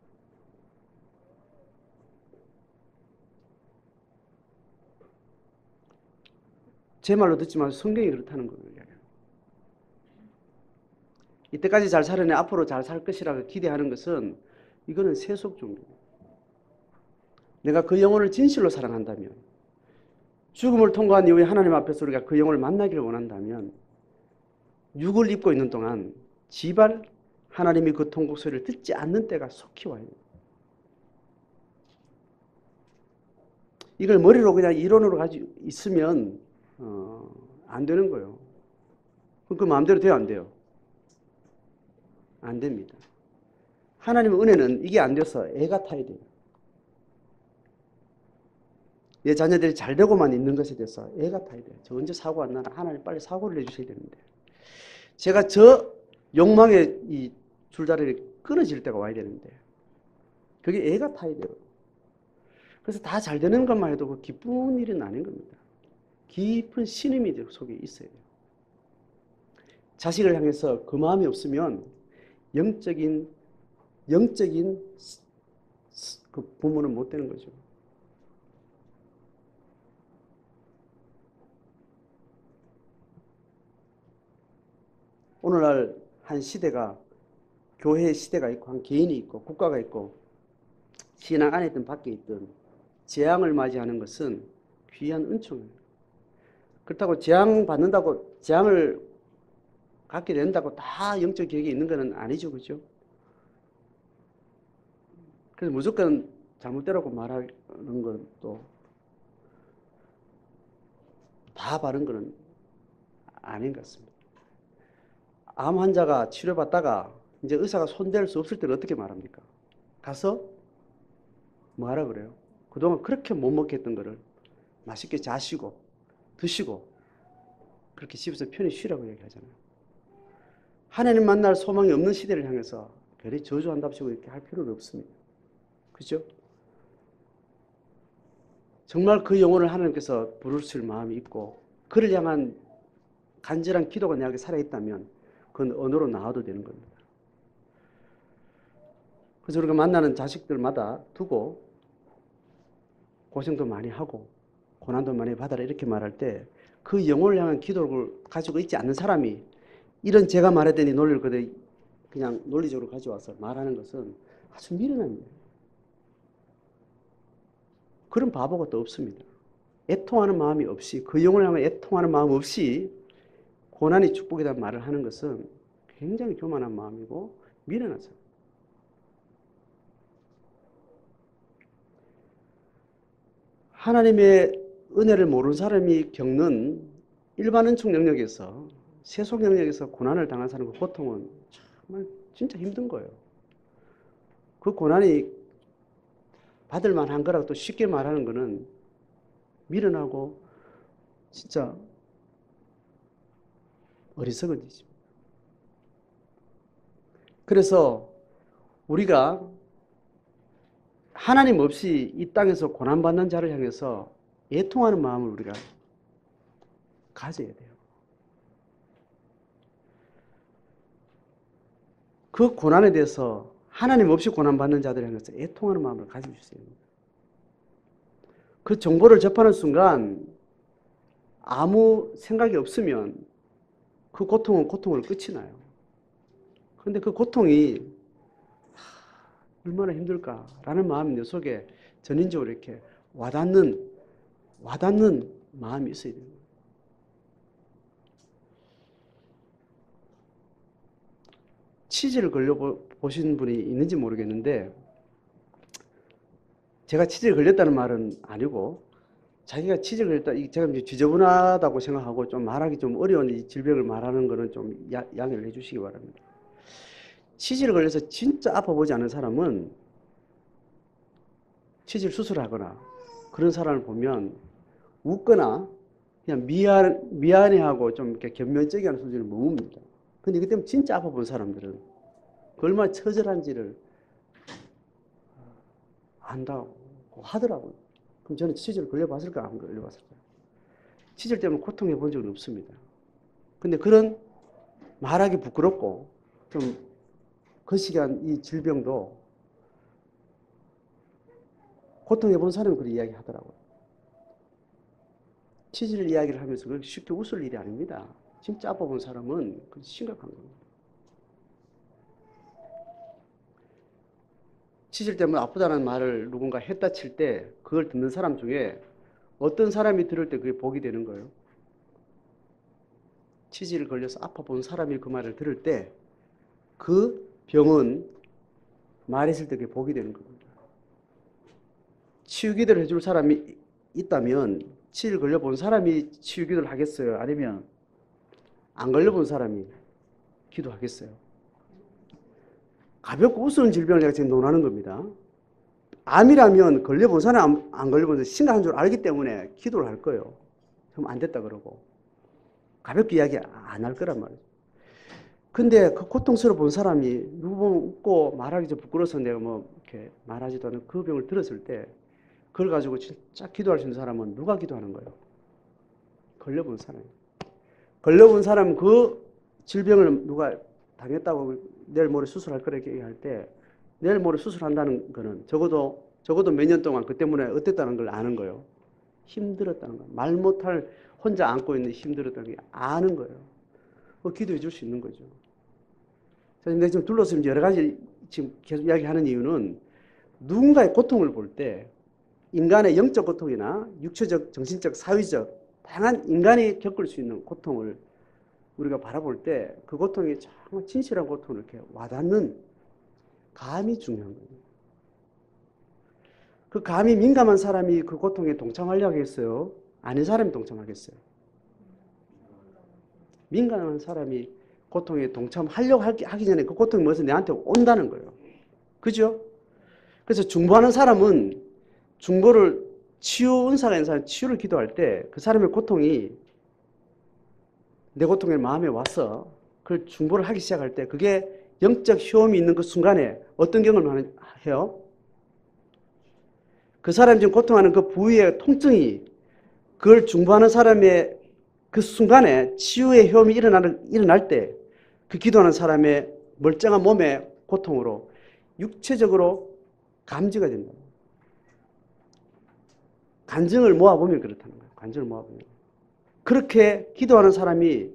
[SPEAKER 1] 제 말로 듣지 마세요. 성경이 그렇다는 거예요. 이때까지 잘 살았네, 앞으로 잘 살 것이라고 기대하는 것은 이거는 세속 종교입니다. 내가 그 영혼을 진실로 사랑한다면, 죽음을 통과한 이후에 하나님 앞에서 우리가 그 영혼을 만나기를 원한다면 육을 입고 있는 동안 지발 하나님이 그 통곡 소리를 듣지 않는 때가 속히 와요. 이걸 머리로 그냥 이론으로 가지고 있으면 안 되는 거예요. 그 마음대로 돼요, 안 돼요? 안 됩니다. 하나님의 은혜는 이게 안 돼서 애가 타야 돼요. 내 자녀들이 잘 되고만 있는 것에 대해서 애가 타야 돼요. 저 언제 사고 안 나나? 하나님 빨리 사고를 내주셔야 되는데. 제가 저 욕망의 이 줄다리를 끊어질 때가 와야 되는데 그게 애가 타야 돼요. 그래서 다 잘 되는 것만 해도 그 기쁜 일은 아닌 겁니다. 깊은 신임이 속에 있어야 돼요. 자식을 향해서 그 마음이 없으면 영적인 그 부모는 못 되는 거죠. 오늘날 한 시대가 교회의 시대가 있고 한 개인이 있고 국가가 있고 신앙 안에 있든 밖에 있든 재앙을 맞이하는 것은 귀한 은총이에요. 그렇다고 재앙 받는다고 재앙을 갖게 된다고 다 영적 계획이 있는 것은 아니죠, 그죠? 그래서 무조건 잘못되라고 말하는 건 또 다 바른 것은 아닌 것 같습니다. 암 환자가 치료받다가 이제 의사가 손댈 수 없을 때는 어떻게 말합니까? 가서 뭐하라 그래요? 그동안 그렇게 못 먹게 했던 거를 맛있게 자시고 드시고 그렇게 집에서 편히 쉬라고 얘기하잖아요. 하나님 만날 소망이 없는 시대를 향해서 별이 저주한답시고 이렇게 할 필요는 없습니다. 그죠? 정말 그 영혼을 하나님께서 부르실 마음이 있고 그를 향한 간절한 기도가 내 안에 살아있다면 그건 언어로 나와도 되는 겁니다. 그래서 우리가 만나는 자식들마다 두고 고생도 많이 하고 고난도 많이 받아라 이렇게 말할 때 그 영혼을 향한 기도를 가지고 있지 않는 사람이 이런 제가 말했더니 논리를 그냥 논리적으로 가져와서 말하는 것은 아주 미련한 일이에요. 그런 바보가 또 없습니다. 애통하는 마음이 없이 그 영혼을 향해 애통하는 마음 없이 고난이 축복이라는 말을 하는 것은 굉장히 교만한 마음이고 미련하죠. 하나님의 은혜를 모르는 사람이 겪는 일반 은총 영역에서 세속 영역에서 고난을 당한 사람의 고통은 정말 진짜 힘든 거예요. 그 고난이 받을 만한 거라고 또 쉽게 말하는 거는 미련하고 진짜 어리석은 짓입니다. 그래서 우리가 하나님 없이 이 땅에서 고난받는 자를 향해서 애통하는 마음을 우리가 가져야 돼요. 그 고난에 대해서 하나님 없이 고난받는 자들 향해서 애통하는 마음을 가져주셔야 됩니다. 그 정보를 접하는 순간 아무 생각이 없으면 그 고통은 고통으로 끝이 나요. 그런데 그 고통이 얼마나 힘들까라는 마음이 내 속에 전인적으로 이렇게 와닿는 마음이 있어야 됩니다. 치질을 걸려보신 분이 있는지 모르겠는데 제가 치질을 걸렸다는 말은 아니고 자기가 치질을 걸렸다, 제가 이제 지저분하다고 생각하고 좀 말하기 좀 어려운 이 질병을 말하는 거는 좀 양해를 해주시기 바랍니다. 치질을 걸려서 진짜 아파보지 않은 사람은 치질 수술을 하거나 그런 사람을 보면 웃거나 그냥 미안해하고 좀 이렇게 견면적인 수준을 머뭅니다. 근데 그 때문에 진짜 아파본 사람들은 그 얼마나 처절한지를 안다고 하더라고요. 그럼 저는 치질 걸려봤을까 안 걸려봤을까? 치질 때문에 고통해 본 적은 없습니다. 근데 그런 말하기 부끄럽고 좀 거시기한 이 질병도 고통해 본 사람은 그런 이야기 하더라고요. 치질 이야기를 하면서 그렇게 쉽게 웃을 일이 아닙니다. 진짜 아파본 사람은 심각한 겁니다. 치질 때문에 아프다는 말을 누군가 했다 칠 때 그걸 듣는 사람 중에 어떤 사람이 들을 때 그게 복이 되는 거예요? 치질을 걸려서 아파본 사람이 그 말을 들을 때 그 병은 말했을 때 그게 복이 되는 겁니다. 치유기도를 해줄 사람이 있다면 치질 걸려본 사람이 치유기도를 하겠어요? 아니면 안 걸려본 사람이 기도하겠어요? 가볍고 우스운 질병을 내가 지금 논하는 겁니다. 암이라면 걸려본 사람 안 걸려본 사람 심각한 줄 알기 때문에 기도를 할 거예요. 그럼 안 됐다 그러고 가볍게 이야기 안 할 거란 말이죠. 근데 그 고통스러워 본 사람이 누구 보면 웃고 말하기 좀 부끄러워서 내가 뭐 이렇게 말하지도 않은 그 병을 들었을 때 그걸 가지고 진짜 기도할 수 있는 사람은 누가 기도하는 거예요? 걸려본 사람이. 걸려본 사람은 그 질병을 누가 당했다고 내일 모레 수술할 거라 얘기할 때 내일 모레 수술한다는 거는 적어도 몇 년 동안 그 때문에 어땠다는 걸 아는 거예요. 힘들었다는 거. 말 못할 혼자 안고 있는 힘들었다는 게 아는 거예요. 기도해 줄 수 있는 거죠. 그래서 내가 지금 둘러서 여러 가지 지금 계속 이야기하는 이유는 누군가의 고통을 볼 때 인간의 영적 고통이나 육체적, 정신적, 사회적 다양한 인간이 겪을 수 있는 고통을 우리가 바라볼 때 그 고통이 정말 진실한 고통을 이렇게 와닿는 감이 중요한 거예요. 그 감이 민감한 사람이 그 고통에 동참하려고 하겠어요? 아닌 사람이 동참하겠어요? 민감한 사람이 고통에 동참하려고 하기 전에 그 고통이 뭐서 내한테 온다는 거예요. 그죠? 그래서 중보하는 사람은 중보를 치유 은사가 있는 사람 치유를 기도할 때 그 사람의 고통이 내 고통에 마음에 와서 그걸 중보를 하기 시작할 때 그게 영적 효험이 있는 그 순간에 어떤 경험을 해요? 그 사람이 지금 고통하는 그 부위의 통증이 그걸 중보하는 사람의 그 순간에 치유의 효험이 일어날 때 그 기도하는 사람의 멀쩡한 몸의 고통으로 육체적으로 감지가 된다. 간증을 모아보면 그렇다는 거예요. 간증을 모아보면. 그렇게 기도하는 사람이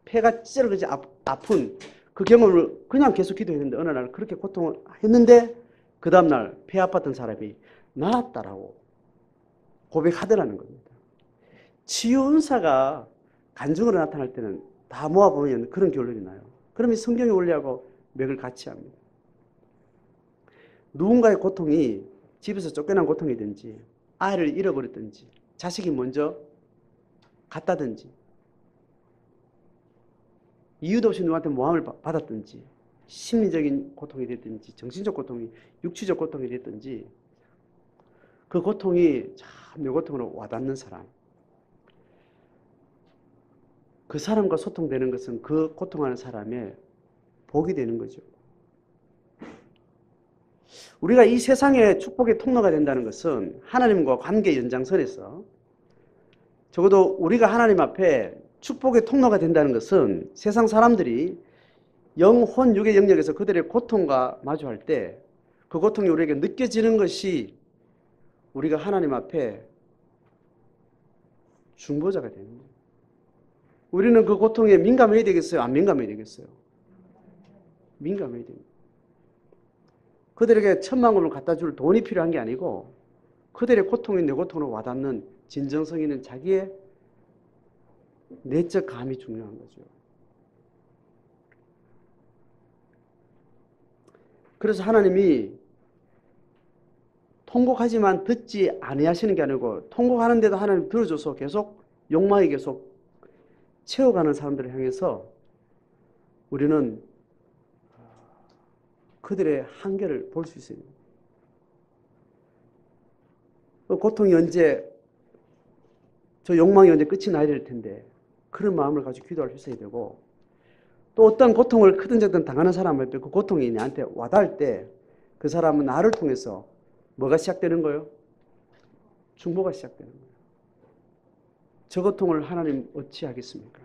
[SPEAKER 1] 폐가 찌르듯이 아픈 그 경험을 그냥 계속 기도했는데 어느 날 그렇게 고통을 했는데 그 다음날 폐 아팠던 사람이 나았다라고 고백하더라는 겁니다. 치유 은사가 간증으로 나타날 때는 다 모아보면 그런 결론이 나요. 그러면 성경의 원리하고 맥을 같이 합니다. 누군가의 고통이 집에서 쫓겨난 고통이든지 아이를 잃어버렸든지 자식이 먼저 갔다든지 이유도 없이 누구한테 모함을 받았든지 심리적인 고통이 됐든지 정신적 고통이 육체적 고통이 됐든지 그 고통이 참 내 고통으로 와닿는 사람 그 사람과 소통되는 것은 그 고통하는 사람의 복이 되는 거죠. 우리가 이 세상에 축복의 통로가 된다는 것은 하나님과 관계 연장선에서 적어도 우리가 하나님 앞에 축복의 통로가 된다는 것은 세상 사람들이 영혼, 육의 영역에서 그들의 고통과 마주할 때 그 고통이 우리에게 느껴지는 것이 우리가 하나님 앞에 중보자가 되는 거예요. 우리는 그 고통에 민감해야 되겠어요? 안 민감해야 되겠어요? 민감해야 됩니다. 그들에게 1,000,000원을 갖다 줄 돈이 필요한 게 아니고 그들의 고통이 내 고통으로 와닿는 진정성 있는 자기의 내적 감이 중요한 거죠. 그래서 하나님이 통곡하지만 듣지 아니하시는 게 아니고 통곡하는데도 하나님 들어줘서 계속 욕망이 계속 채워가는 사람들을 향해서 우리는 그들의 한계를 볼 수 있어요. 그 고통이 언제, 저 욕망이 언제 끝이 나야 될 텐데 그런 마음을 가지고 기도할 수 있어야 되고, 또 어떤 고통을 크든 작든 당하는 사람을 그 고통이 나한테 와닿을 때 그 사람은 나를 통해서 뭐가 시작되는 거예요? 중보가 시작되는 거예요. 저 고통을 하나님 어찌 하겠습니까?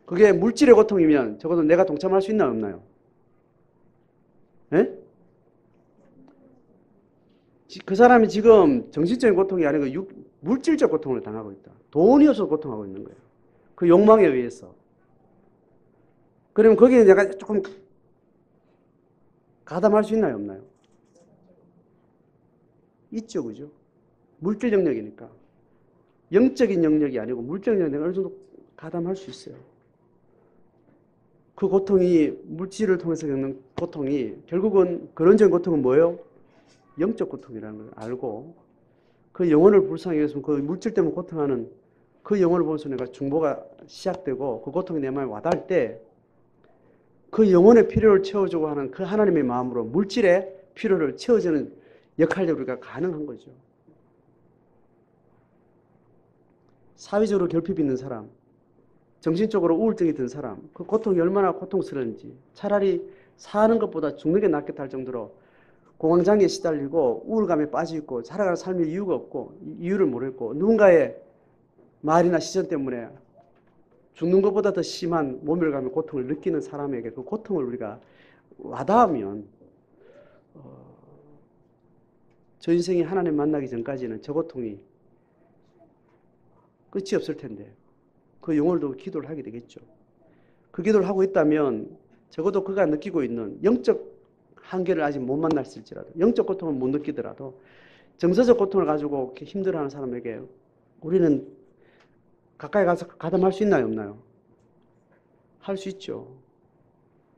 [SPEAKER 1] 그게 물질의 고통이면 적어도 내가 동참할 수 있나요, 없나요? 예? 그 사람이 지금 정신적인 고통이 아니고 물질적 고통을 당하고 있다. 돈이 없어서 고통하고 있는 거예요. 그 욕망에 의해서. 그러면 거기에 내가 조금 가담할 수 있나요, 없나요? 있죠, 그죠? 물질 영역이니까. 영적인 영역이 아니고 물적 영역에 어느 정도 가담할 수 있어요. 그 고통이, 물질을 통해서 겪는 고통이 결국은 근원적인 고통은 뭐예요? 영적 고통이라는 걸 알고 그 영혼을 불쌍히 여겼으면 그 물질 때문에 고통하는 그 영혼을 보면서 내가 중보가 시작되고 그 고통이 내 마음에 와닿을 때 그 영혼의 필요를 채워주고 하는 그 하나님의 마음으로 물질의 필요를 채워주는 역할을 우리가 가능한 거죠. 사회적으로 결핍이 있는 사람, 정신적으로 우울증이 든 사람, 그 고통이 얼마나 고통스러운지 차라리 사는 것보다 죽는 게 낫겠다 할 정도로 공황장애에 시달리고 우울감에 빠져 있고 살아가는 삶의 이유가 없고 이유를 모르겠고 누군가의 말이나 시선 때문에 죽는 것보다 더 심한 모멸감의 고통을 느끼는 사람에게 그 고통을 우리가 와닿으면 저 인생이 하나님 만나기 전까지는 저 고통이 끝이 없을 텐데 그 영혼을 두고 기도를 하게 되겠죠. 그 기도를 하고 있다면 적어도 그가 느끼고 있는 영적 한계를 아직 못 만났을지라도 영적 고통을 못 느끼더라도 정서적 고통을 가지고 이렇게 힘들어하는 사람에게 우리는 가까이 가서 가담할 수 있나요, 없나요? 할 수 있죠.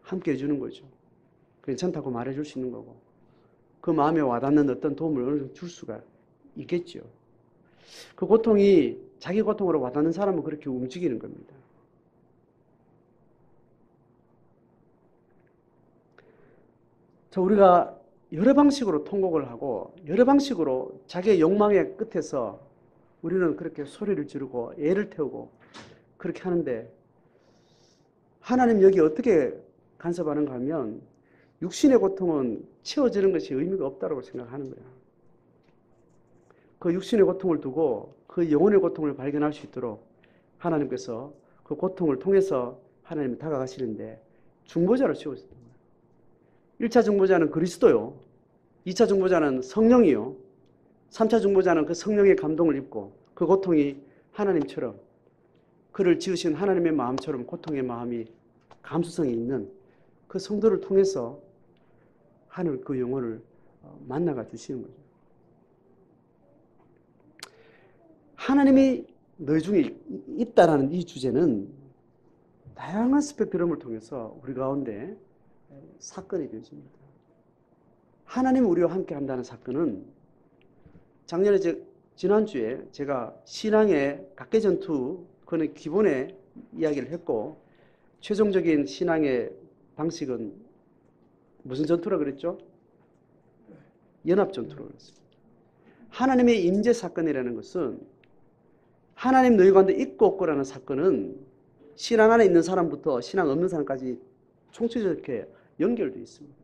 [SPEAKER 1] 함께 해주는 거죠. 괜찮다고 말해줄 수 있는 거고 그 마음에 와닿는 어떤 도움을 어느 정도 줄 수가 있겠죠. 그 고통이 자기 고통으로 와닿는 사람은 그렇게 움직이는 겁니다. 자, 우리가 여러 방식으로 통곡을 하고 여러 방식으로 자기의 욕망의 끝에서 우리는 그렇게 소리를 지르고 애를 태우고 그렇게 하는데 하나님 여기 어떻게 간섭하는가 하면 육신의 고통은 채워지는 것이 의미가 없다고 생각하는 거야. 그 육신의 고통을 두고 그 영혼의 고통을 발견할 수 있도록 하나님께서 그 고통을 통해서 하나님이 다가가시는데 중보자를 세우셨던 거예요. 1차 중보자는 그리스도요. 2차 중보자는 성령이요. 3차 중보자는 그 성령의 감동을 입고 그 고통이 하나님처럼 그를 지으신 하나님의 마음처럼 고통의 마음이 감수성이 있는 그 성도를 통해서 하늘 그 영혼을 만나가 주시는 거죠. 하나님이 너희 중에 있다라는 이 주제는 다양한 스펙트럼을 통해서 우리 가운데 사건이 되어집니다. 하나님 우리와 함께 한다는 사건은 작년에 지난주에 제가 신앙의 각계전투 그는 기본의 이야기를 했고 최종적인 신앙의 방식은 무슨 전투라 그랬죠? 연합전투라고 그랬습니다. 하나님의 임재 사건이라는 것은 하나님 너희 가운데 있고 없고라는 사건은 신앙 안에 있는 사람부터 신앙 없는 사람까지 총체적으로 연결되어 있습니다.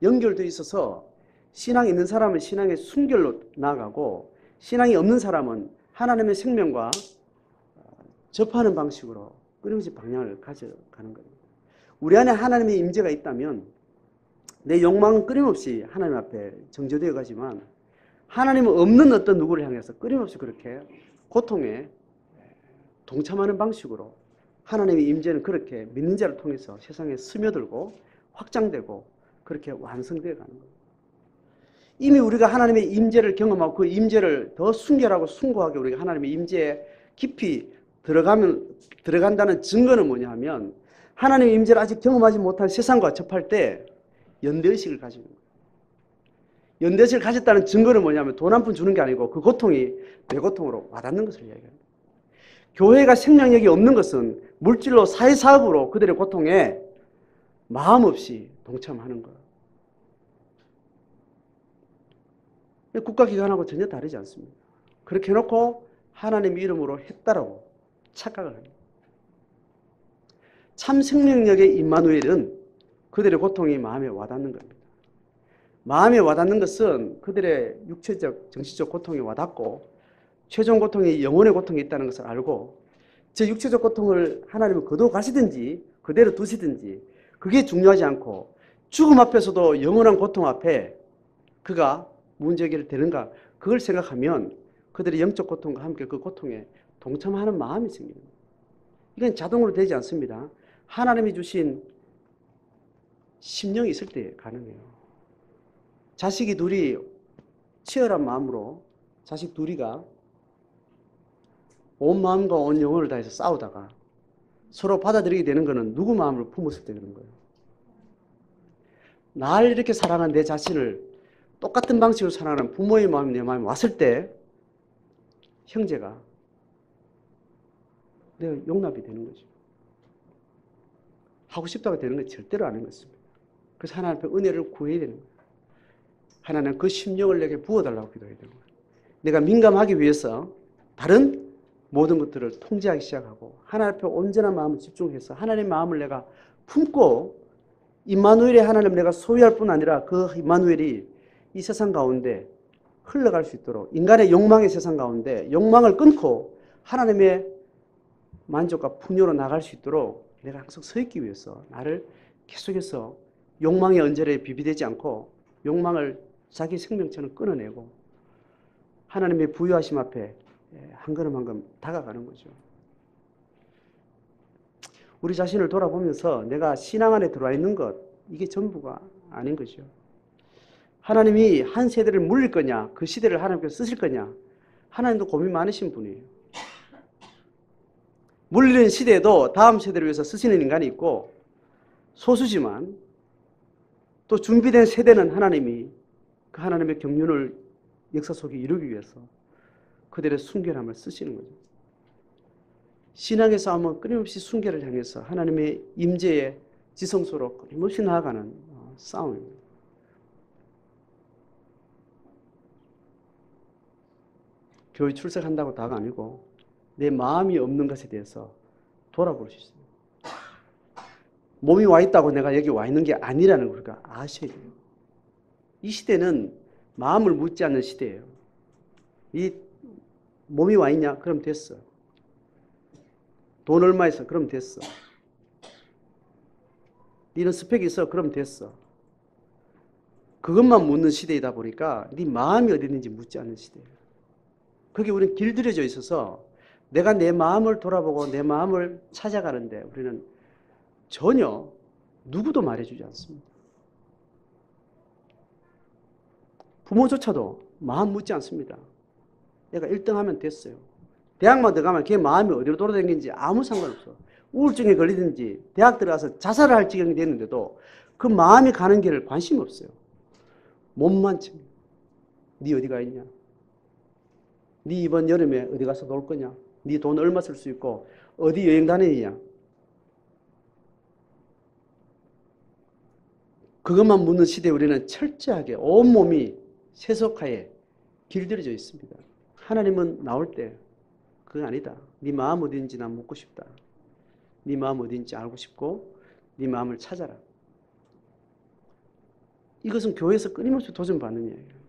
[SPEAKER 1] 연결되어 있어서 신앙이 있는 사람은 신앙의 순결로 나아가고 신앙이 없는 사람은 하나님의 생명과 접하는 방식으로 끊임없이 방향을 가져가는 겁니다. 우리 안에 하나님의 임재가 있다면 내 욕망은 끊임없이 하나님 앞에 정죄되어 가지만 하나님은 없는 어떤 누구를 향해서 끊임없이 그렇게 고통에 동참하는 방식으로 하나님의 임재는 그렇게 믿는 자를 통해서 세상에 스며들고 확장되고 그렇게 완성되어 가는 겁니다. 이미 우리가 하나님의 임재를 경험하고 그 임재를 더 순결하고 숭고하게 우리가 하나님의 임재에 깊이 들어간다는 증거는 뭐냐 하면 하나님의 임재를 아직 경험하지 못한 세상과 접할 때 연대의식을 가지는 거예요. 연대의식을 가졌다는 증거는 뭐냐면 돈 한 푼 주는 게 아니고 그 고통이 내 고통으로 와닿는 것을 이야기합니다. 교회가 생명력이 없는 것은 물질로 사회사업으로 그들의 고통에 마음 없이 동참하는 거예요. 국가기관하고 전혀 다르지 않습니다. 그렇게 해놓고 하나님 이름으로 했다라고 착각을 합니다. 참 생명력의 임마누엘은 그들의 고통이 마음에 와닿는 겁니다. 마음에 와닿는 것은 그들의 육체적, 정신적 고통이 와닿고 최종 고통이 영혼의 고통이 있다는 것을 알고 저 육체적 고통을 하나님은 거두어 가시든지 그대로 두시든지 그게 중요하지 않고 죽음 앞에서도 영원한 고통 앞에 그가 문제 해결이 되는가 그걸 생각하면 그들의 영적 고통과 함께 그 고통에 동참하는 마음이 생깁니다. 이건 자동으로 되지 않습니다. 하나님이 주신 심령이 있을 때 가능해요. 자식이 둘이 치열한 마음으로 자식 둘이가 온 마음과 온 영혼을 다해서 싸우다가 서로 받아들이게 되는 것은 누구 마음을 품었을 때 그런 거예요. 날 이렇게 사랑한 내 자신을 똑같은 방식으로 사랑하는 부모의 마음이 내 마음에 왔을 때 형제가 내가 용납이 되는 거죠. 하고 싶다고 되는 건 절대로 아닌 것입니다. 그래서 하나님 앞에 은혜를 구해야 되는 거예요. 하나님 그 심령을 내게 부어달라고 기도해야 되는 거예요. 내가 민감하기 위해서 다른 모든 것들을 통제하기 시작하고 하나님 앞에 온전한 마음을 집중해서 하나님의 마음을 내가 품고 임마누엘의 하나님을 내가 소유할 뿐 아니라 그 임마누엘이 이 세상 가운데 흘러갈 수 있도록 인간의 욕망의 세상 가운데 욕망을 끊고 하나님의 만족과 풍요로 나갈 수 있도록 내가 항상 서 있기 위해서 나를 계속해서 욕망의 언저리에 비비되지 않고 욕망을 자기 생명처럼 끊어내고 하나님의 부유하심 앞에 한 걸음 한 걸음 다가가는 거죠. 우리 자신을 돌아보면서 내가 신앙 안에 들어와 있는 것 이게 전부가 아닌 거죠. 하나님이 한 세대를 물릴 거냐 그 시대를 하나님께서 쓰실 거냐 하나님도 고민 많으신 분이에요. 물리는 시대에도 다음 세대를 위해서 쓰시는 인간이 있고 소수지만 또 준비된 세대는 하나님이 그 하나님의 경륜을 역사 속에 이루기 위해서 그들의 순결함을 쓰시는 거죠. 신앙의 싸움은 끊임없이 순결을 향해서 하나님의 임재의 지성소로 끊임없이 나아가는 싸움입니다. 교회 출석한다고 다가 아니고 내 마음이 없는 것에 대해서 돌아볼 수 있습니다. 몸이 와 있다고 내가 여기 와 있는 게 아니라는 걸 우리가 아셔야 돼요. 이 시대는 마음을 묻지 않는 시대예요. 이 몸이 와 있냐? 그럼 됐어. 돈 얼마 있어? 그럼 됐어. 니는 스펙이 있어? 그럼 됐어. 그것만 묻는 시대이다 보니까 네 마음이 어디 있는지 묻지 않는 시대예요. 거기 우리는 길들여져 있어서 내가 내 마음을 돌아보고 내 마음을 찾아가는데 우리는 전혀 누구도 말해주지 않습니다. 부모조차도 마음 묻지 않습니다. 내가 1등 하면 됐어요. 대학만 들어가면 걔 마음이 어디로 돌아다니는지 아무 상관없어. 우울증에 걸리든지 대학 들어가서 자살을 할 지경이 됐는데도 그 마음이 가는 길을 관심 없어요. 몸만 칩니다. 네 어디 가 있냐? 네 이번 여름에 어디 가서 놀 거냐? 네 돈 얼마 쓸 수 있고 어디 여행 다니느냐? 그것만 묻는 시대에 우리는 철저하게 온몸이 세속화에 길들여져 있습니다. 하나님은 나올 때 그거 아니다. 네 마음 어딘지 난 묻고 싶다. 네 마음 어딘지 알고 싶고 네 마음을 찾아라. 이것은 교회에서 끊임없이 도전받는 이야기예요.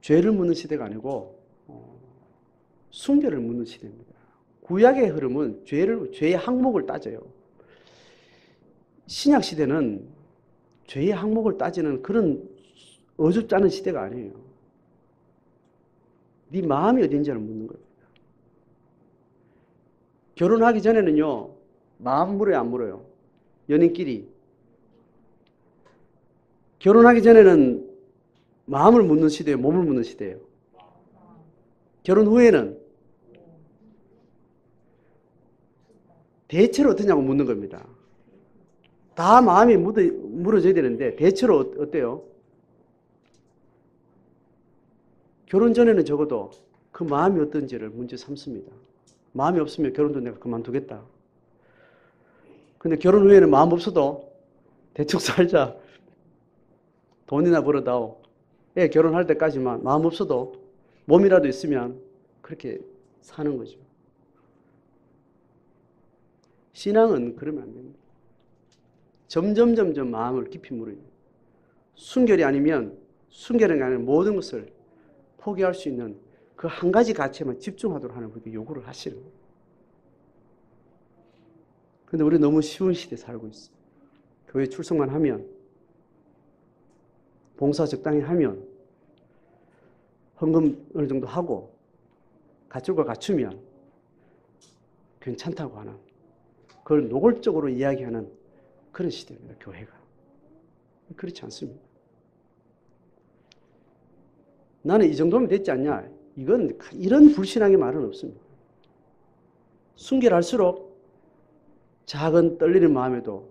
[SPEAKER 1] 죄를 묻는 시대가 아니고 숭배를 묻는 시대입니다. 구약의 흐름은 죄의 항목을 따져요. 신약 시대는 죄의 항목을 따지는 그런 어줍지 않은 시대가 아니에요. 네 마음이 어딘지를 묻는 거예요. 결혼하기 전에는요, 마음 물어요, 안 물어요? 연인끼리. 결혼하기 전에는 마음을 묻는 시대예요, 몸을 묻는 시대예요. 결혼 후에는 대체로 어떠냐고 묻는 겁니다. 다 마음이 물어져야 되는데 대체로 어때요? 결혼 전에는 적어도 그 마음이 어떤지를 문제 삼습니다. 마음이 없으면 결혼도 내가 그만두겠다. 근데 결혼 후에는 마음 없어도 대충 살자. 돈이나 벌어다오. 애 결혼할 때까지만 마음 없어도 몸이라도 있으면 그렇게 사는 거죠. 신앙은 그러면 안 됩니다. 점점 마음을 깊이 물어요. 순결이 아니면 순결이 아니라 모든 것을 포기할 수 있는 그 한 가지 가치에만 집중하도록 하는 그렇게 요구를 하시는 거예요. 그런데 우리 너무 쉬운 시대에 살고 있어요. 교회 출석만 하면, 봉사 적당히 하면, 헌금 어느 정도 하고, 갖출 걸 갖추면 괜찮다고 하는, 그걸 노골적으로 이야기하는 그런 시대입니다, 교회가. 그렇지 않습니다. 나는 이 정도면 됐지 않냐? 이런 불신앙의 말은 없습니다. 순결할수록 작은 떨리는 마음에도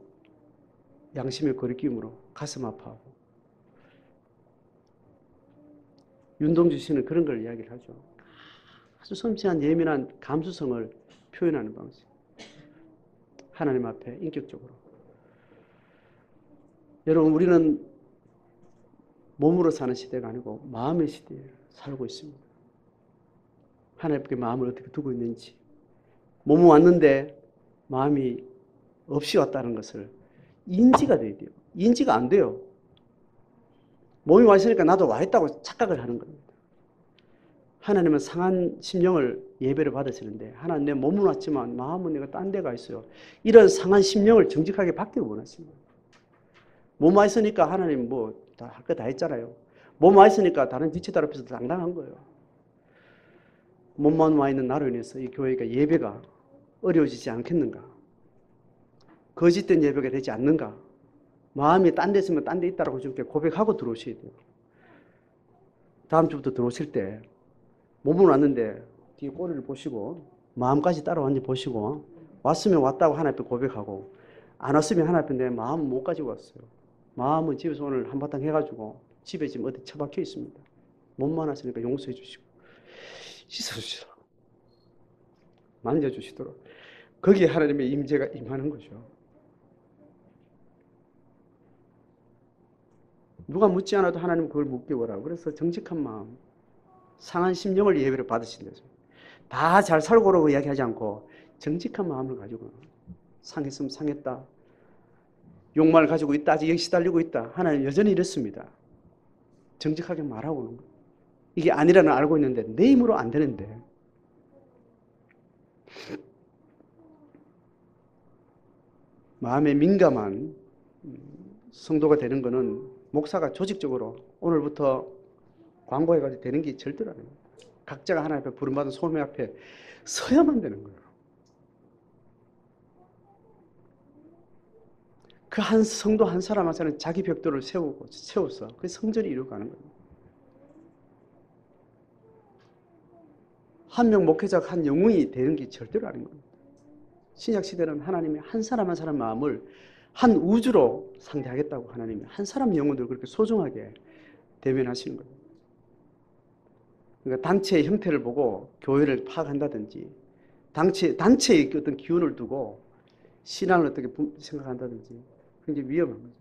[SPEAKER 1] 양심의 거리낌으로 가슴 아파하고. 윤동주 씨는 그런 걸 이야기를 하죠. 아주 섬세한 예민한 감수성을 표현하는 방식. 하나님 앞에 인격적으로. 여러분, 우리는 몸으로 사는 시대가 아니고 마음의 시대에 살고 있습니다. 하나님께 마음을 어떻게 두고 있는지. 몸은 왔는데 마음이 없이 왔다는 것을 인지가 돼야 돼요. 인지가 안 돼요. 몸이 와 있으니까 나도 와 있다고 착각을 하는 겁니다. 하나님은 상한 심령을 예배를 받으시는데 하나님 내 몸은 왔지만 마음은 내가 딴 데가 있어요. 이런 상한 심령을 정직하게 받기를 원하십니다. 몸 와 있으니까 하나님 뭐 다 할 거 다 했잖아요. 몸 와 있으니까 다른 지체들 앞에서 당당한 거예요. 몸만 와 있는 나로 인해서 이 교회가 예배가 어려워지지 않겠는가? 거짓된 예배가 되지 않는가? 마음이 딴 데 있으면 딴 데 있다라고 좀 고백하고 들어오셔야 돼요. 다음 주부터 들어오실 때 몸은 왔는데 뒤에 꼬리를 보시고 마음까지 따라왔는지 보시고 왔으면 왔다고 하나님 앞에 고백하고 안 왔으면 하나님 앞에 내 마음은 못 가지고 왔어요. 마음은 집에서 오늘 한바탕 해가지고 집에 지금 어디 처박혀 있습니다. 몸만 왔으니까 용서해 주시고 씻어주시도록 만져주시도록 거기에 하나님의 임재가 임하는 거죠. 누가 묻지 않아도 하나님은 그걸 묻게 오라고. 그래서 정직한 마음, 상한 심령을 예배를 받으신다. 다 잘 살고 오라고 이야기하지 않고 정직한 마음을 가지고 상했으면 상했다. 욕망을 가지고 있다. 아직 여기 시달리고 있다. 하나님 여전히 이렇습니다. 정직하게 말하고 오는 거예요. 이게 아니라는 알고 있는데 내 힘으로 안 되는데. 마음에 민감한 성도가 되는 것은 목사가 조직적으로 오늘부터 광고해가지고 되는 게 절대로 아닙니다. 각자가 하나님 앞에 부름받은 소명 앞에 서야만 되는 거예요. 그 한 성도 한 사람 한 사람 자기 벽돌을 세워서 그 성전이 이루어가는 거예요. 한 명 목회자가 한 영웅이 되는 게 절대로 아닌 겁니다. 신약 시대는 하나님이 한 사람 한 사람 마음을 한 우주로 상대하겠다고 하나님이 한 사람 영혼들을 그렇게 소중하게 대면하시는 거예요. 그러니까 단체의 형태를 보고 교회를 파악한다든지 단체의 어떤 기운을 두고 신앙을 어떻게 생각한다든지 굉장히 위험한 거죠.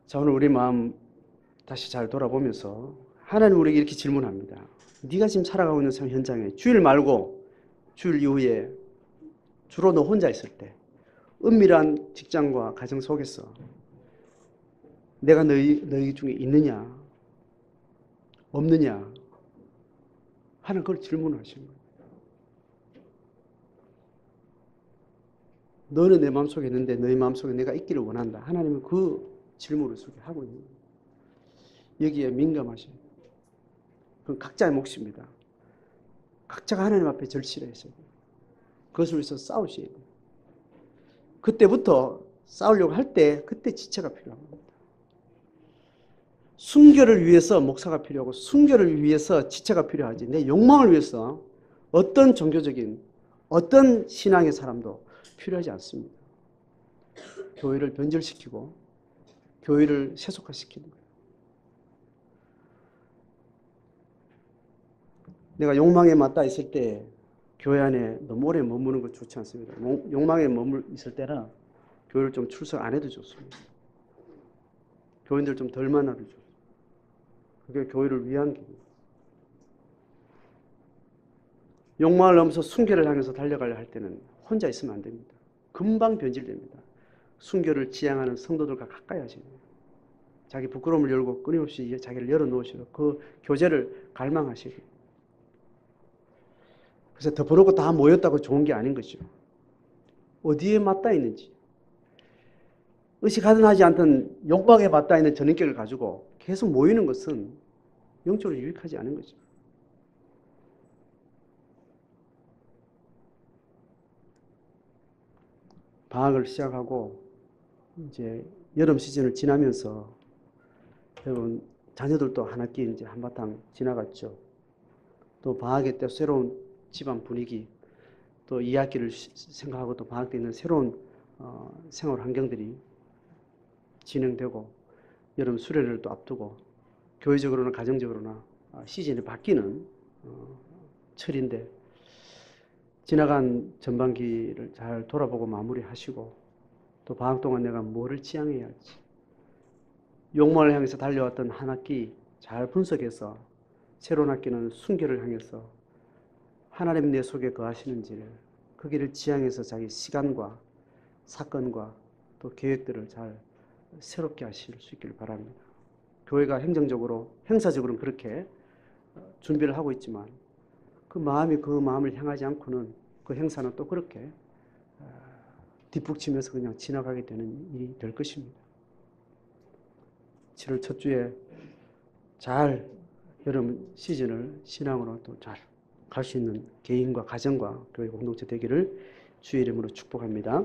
[SPEAKER 1] 자, 오늘 우리 마음 다시 잘 돌아보면서 하나님 우리에게 이렇게 질문합니다. 네가 지금 살아가고 있는 삶 현장에 주일 말고 주일 이후에 주로 너 혼자 있을 때 은밀한 직장과 가정 속에서 내가 너희 중에 있느냐 없느냐 하는 걸 질문하시는 거예요. 너는 내 마음속에 있는데 너희 마음속에 내가 있기를 원한다. 하나님은 그 질문을 하고 있는 거예요. 여기에 민감하신 그건 각자의 몫입니다. 각자가 하나님 앞에 절실해야 돼요. 그것을 위해서 싸우셔야 돼요. 그때부터 싸우려고 할 때 그때 지체가 필요한 겁니다. 순결을 위해서 목사가 필요하고 순결을 위해서 지체가 필요하지. 내 욕망을 위해서 어떤 종교적인 어떤 신앙의 사람도 필요하지 않습니다. 교회를 변절시키고 교회를 세속화시키는 거예요. 내가 욕망에 맞닿아 있을 때 교회 안에 너무 오래 머무는 거 좋지 않습니다. 욕망에 있을 때는 교회를 좀 출석 안 해도 좋습니다. 교인들 좀 덜 만나도 좋습니다. 그게 교회를 위한 길입니다. 욕망을 넘어서 순교를 향해서 달려가려 할 때는 혼자 있으면 안 됩니다. 금방 변질됩니다. 순교를 지향하는 성도들과 가까이 하셔야 돼요. 자기 부끄러움을 열고 끊임없이 자기를 열어놓으시고 그 교제를 갈망하시고. 그래서 덮어놓고 다 모였다고 좋은 게 아닌 거죠. 어디에 맞닿아 있는지. 의식하든 하지 않든 욕망에 맞닿아 있는 전인격을 가지고 계속 모이는 것은 영적으로 유익하지 않은 거죠. 방학을 시작하고 이제 여름 시즌을 지나면서 여러분 자녀들도 한 학기 이제 한바탕 지나갔죠. 또 방학에 때 새로운 집안 분위기, 또 2학기를 생각하고 또 방학 때 있는 새로운 생활 환경들이 진행되고 여름 수련회를 또 앞두고 교회적으로나 가정적으로나 시즌이 바뀌는 철인데 지나간 전반기를 잘 돌아보고 마무리하시고 또 방학 동안 내가 뭐를 지향해야 할지 욕망을 향해서 달려왔던 한 학기 잘 분석해서 새로운 학기는 순교를 향해서 하나님 내 속에 거하시는지를 그 길을 지향해서 자기 시간과 사건과 또 계획들을 잘 새롭게 하실 수 있기를 바랍니다. 교회가 행정적으로 행사적으로는 그렇게 준비를 하고 있지만 그 마음을 향하지 않고는 그 행사는 또 그렇게 뒷북치면서 그냥 지나가게 되는 일이 될 것입니다. 7월 첫 주에 잘 여름 시즌을 신앙으로 또 잘 갈 수 있는 개인과 가정과 교회 공동체 되기를 주의 이름으로 축복합니다.